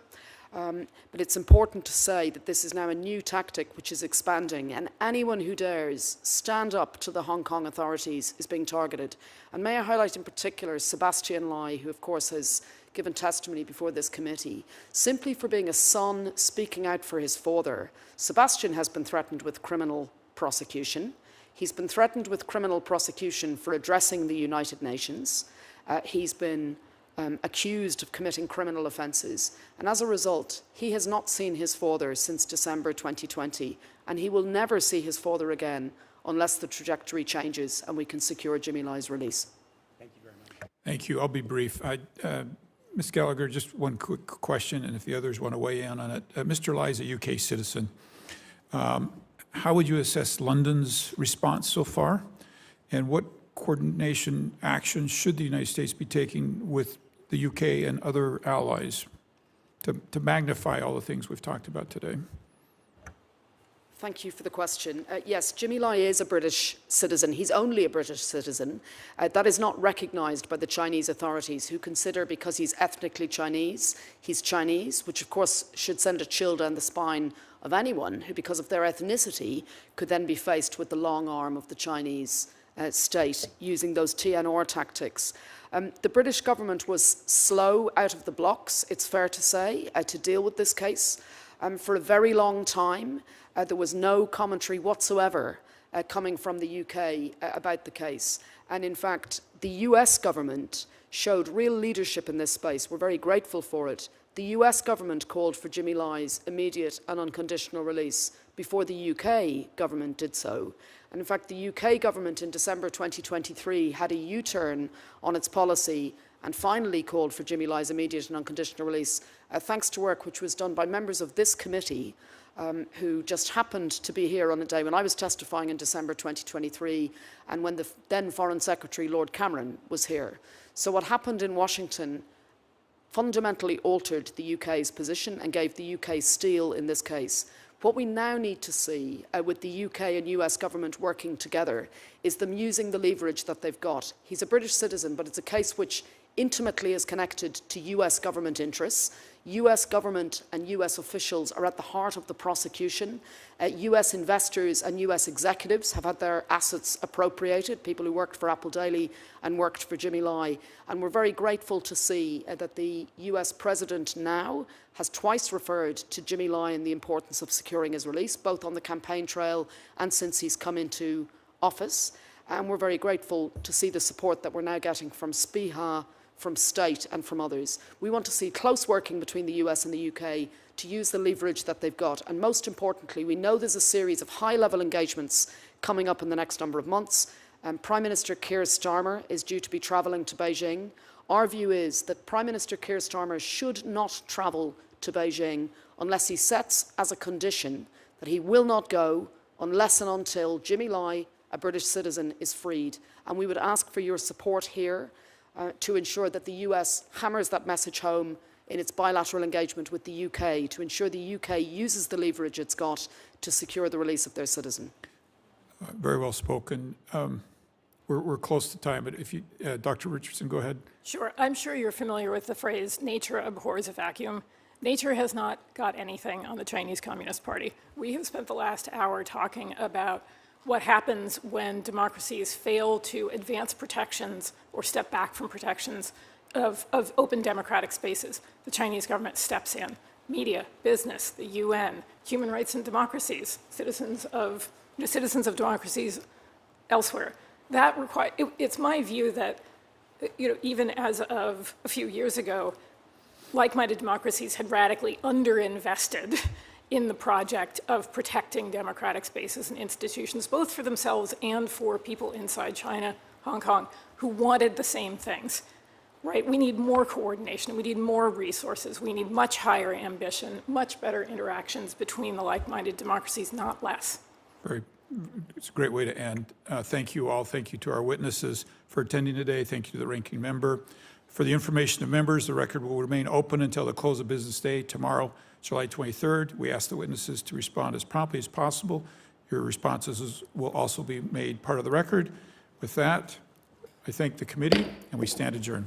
But it's important to say that this is now a new tactic which is expanding, and anyone who dares stand up to the Hong Kong authorities is being targeted. And may I highlight in particular Sebastian Lai, who of course has given testimony before this committee, simply for being a son speaking out for his father. Sebastian has been threatened with criminal prosecution. He's been threatened with criminal prosecution for addressing the United Nations. He's been accused of committing criminal offences, and as a result he has not seen his father since December 2020, and he will never see his father again unless the trajectory changes and we can secure Jimmy Lai's release. Thank you very much. Thank you. I'll be brief. Ms. Gallagher, just one quick question, and if the others want to weigh in on it. Mr. Lai is a UK citizen. How would you assess London's response so far, and what coordination actions should the United States be taking with the UK and other allies to magnify all the things we've talked about today? Thank you for the question. Yes, Jimmy Lai is a British citizen. He's only a British citizen. That is not recognised by the Chinese authorities, who consider because he's ethnically Chinese, he's Chinese, which of course should send a chill down the spine of anyone who, because of their ethnicity, could then be faced with the long arm of the Chinese state using those TNR tactics. The British government was slow out of the blocks, it's fair to say, to deal with this case. For a very long time, there was no commentary whatsoever coming from the UK about the case. And in fact, the US government showed real leadership in this space. We're very grateful for it. The US government called for Jimmy Lai's immediate and unconditional release before the UK government did so. And in fact, the UK government in December 2023 had a U-turn on its policy and finally called for Jimmy Lai's immediate and unconditional release, thanks to work which was done by members of this committee who just happened to be here on a day when I was testifying in December 2023 and when the then Foreign Secretary, Lord Cameron, was here. So what happened in Washington fundamentally altered the UK's position and gave the UK steel in this case. What we now need to see with the UK and US government working together is them using the leverage that they've got. He's a British citizen, but it's a case which intimately is connected to US government interests. US government and US officials are at the heart of the prosecution. US investors and US executives have had their assets appropriated, people who worked for Apple Daily and worked for Jimmy Lai. And we're very grateful to see that the US president now has twice referred to Jimmy Lai and the importance of securing his release, both on the campaign trail and since he's come into office. And we're very grateful to see the support that we're now getting from SPIHA, from state and from others. We want to see close working between the US and the UK to use the leverage that they've got. And most importantly, we know there's a series of high-level engagements coming up in the next number of months. Prime Minister Keir Starmer is due to be travelling to Beijing. Our view is that Prime Minister Keir Starmer should not travel to Beijing unless he sets as a condition that he will not go unless and until Jimmy Lai, a British citizen, is freed. And we would ask for your support here to ensure that the US hammers that message home in its bilateral engagement with the UK, to ensure the UK uses the leverage it's got to secure the release of their citizen. Very well spoken. We're close to time, but if you, Dr. Richardson, go ahead. Sure. I'm sure you're familiar with the phrase, nature abhors a vacuum. Nature has not got anything on the Chinese Communist Party. We have spent the last hour talking about what happens when democracies fail to advance protections or step back from protections of open democratic spaces. The Chinese government steps in. Media, business, the UN, human rights and democracies, citizens of democracies elsewhere. It's my view that, even as of a few years ago, like-minded democracies had radically underinvested in the project of protecting democratic spaces and institutions, both for themselves and for people inside China, Hong Kong, who wanted the same things, right? We need more coordination, we need more resources, we need much higher ambition, much better interactions between the like-minded democracies, not less. It's a great way to end. Thank you all. Thank you to our witnesses for attending today. Thank you to the ranking member. For the information of members, the record will remain open until the close of business day tomorrow, July 23rd. We ask the witnesses to respond as promptly as possible. Your responses will also be made part of the record. With that, I thank the committee, and we stand adjourned.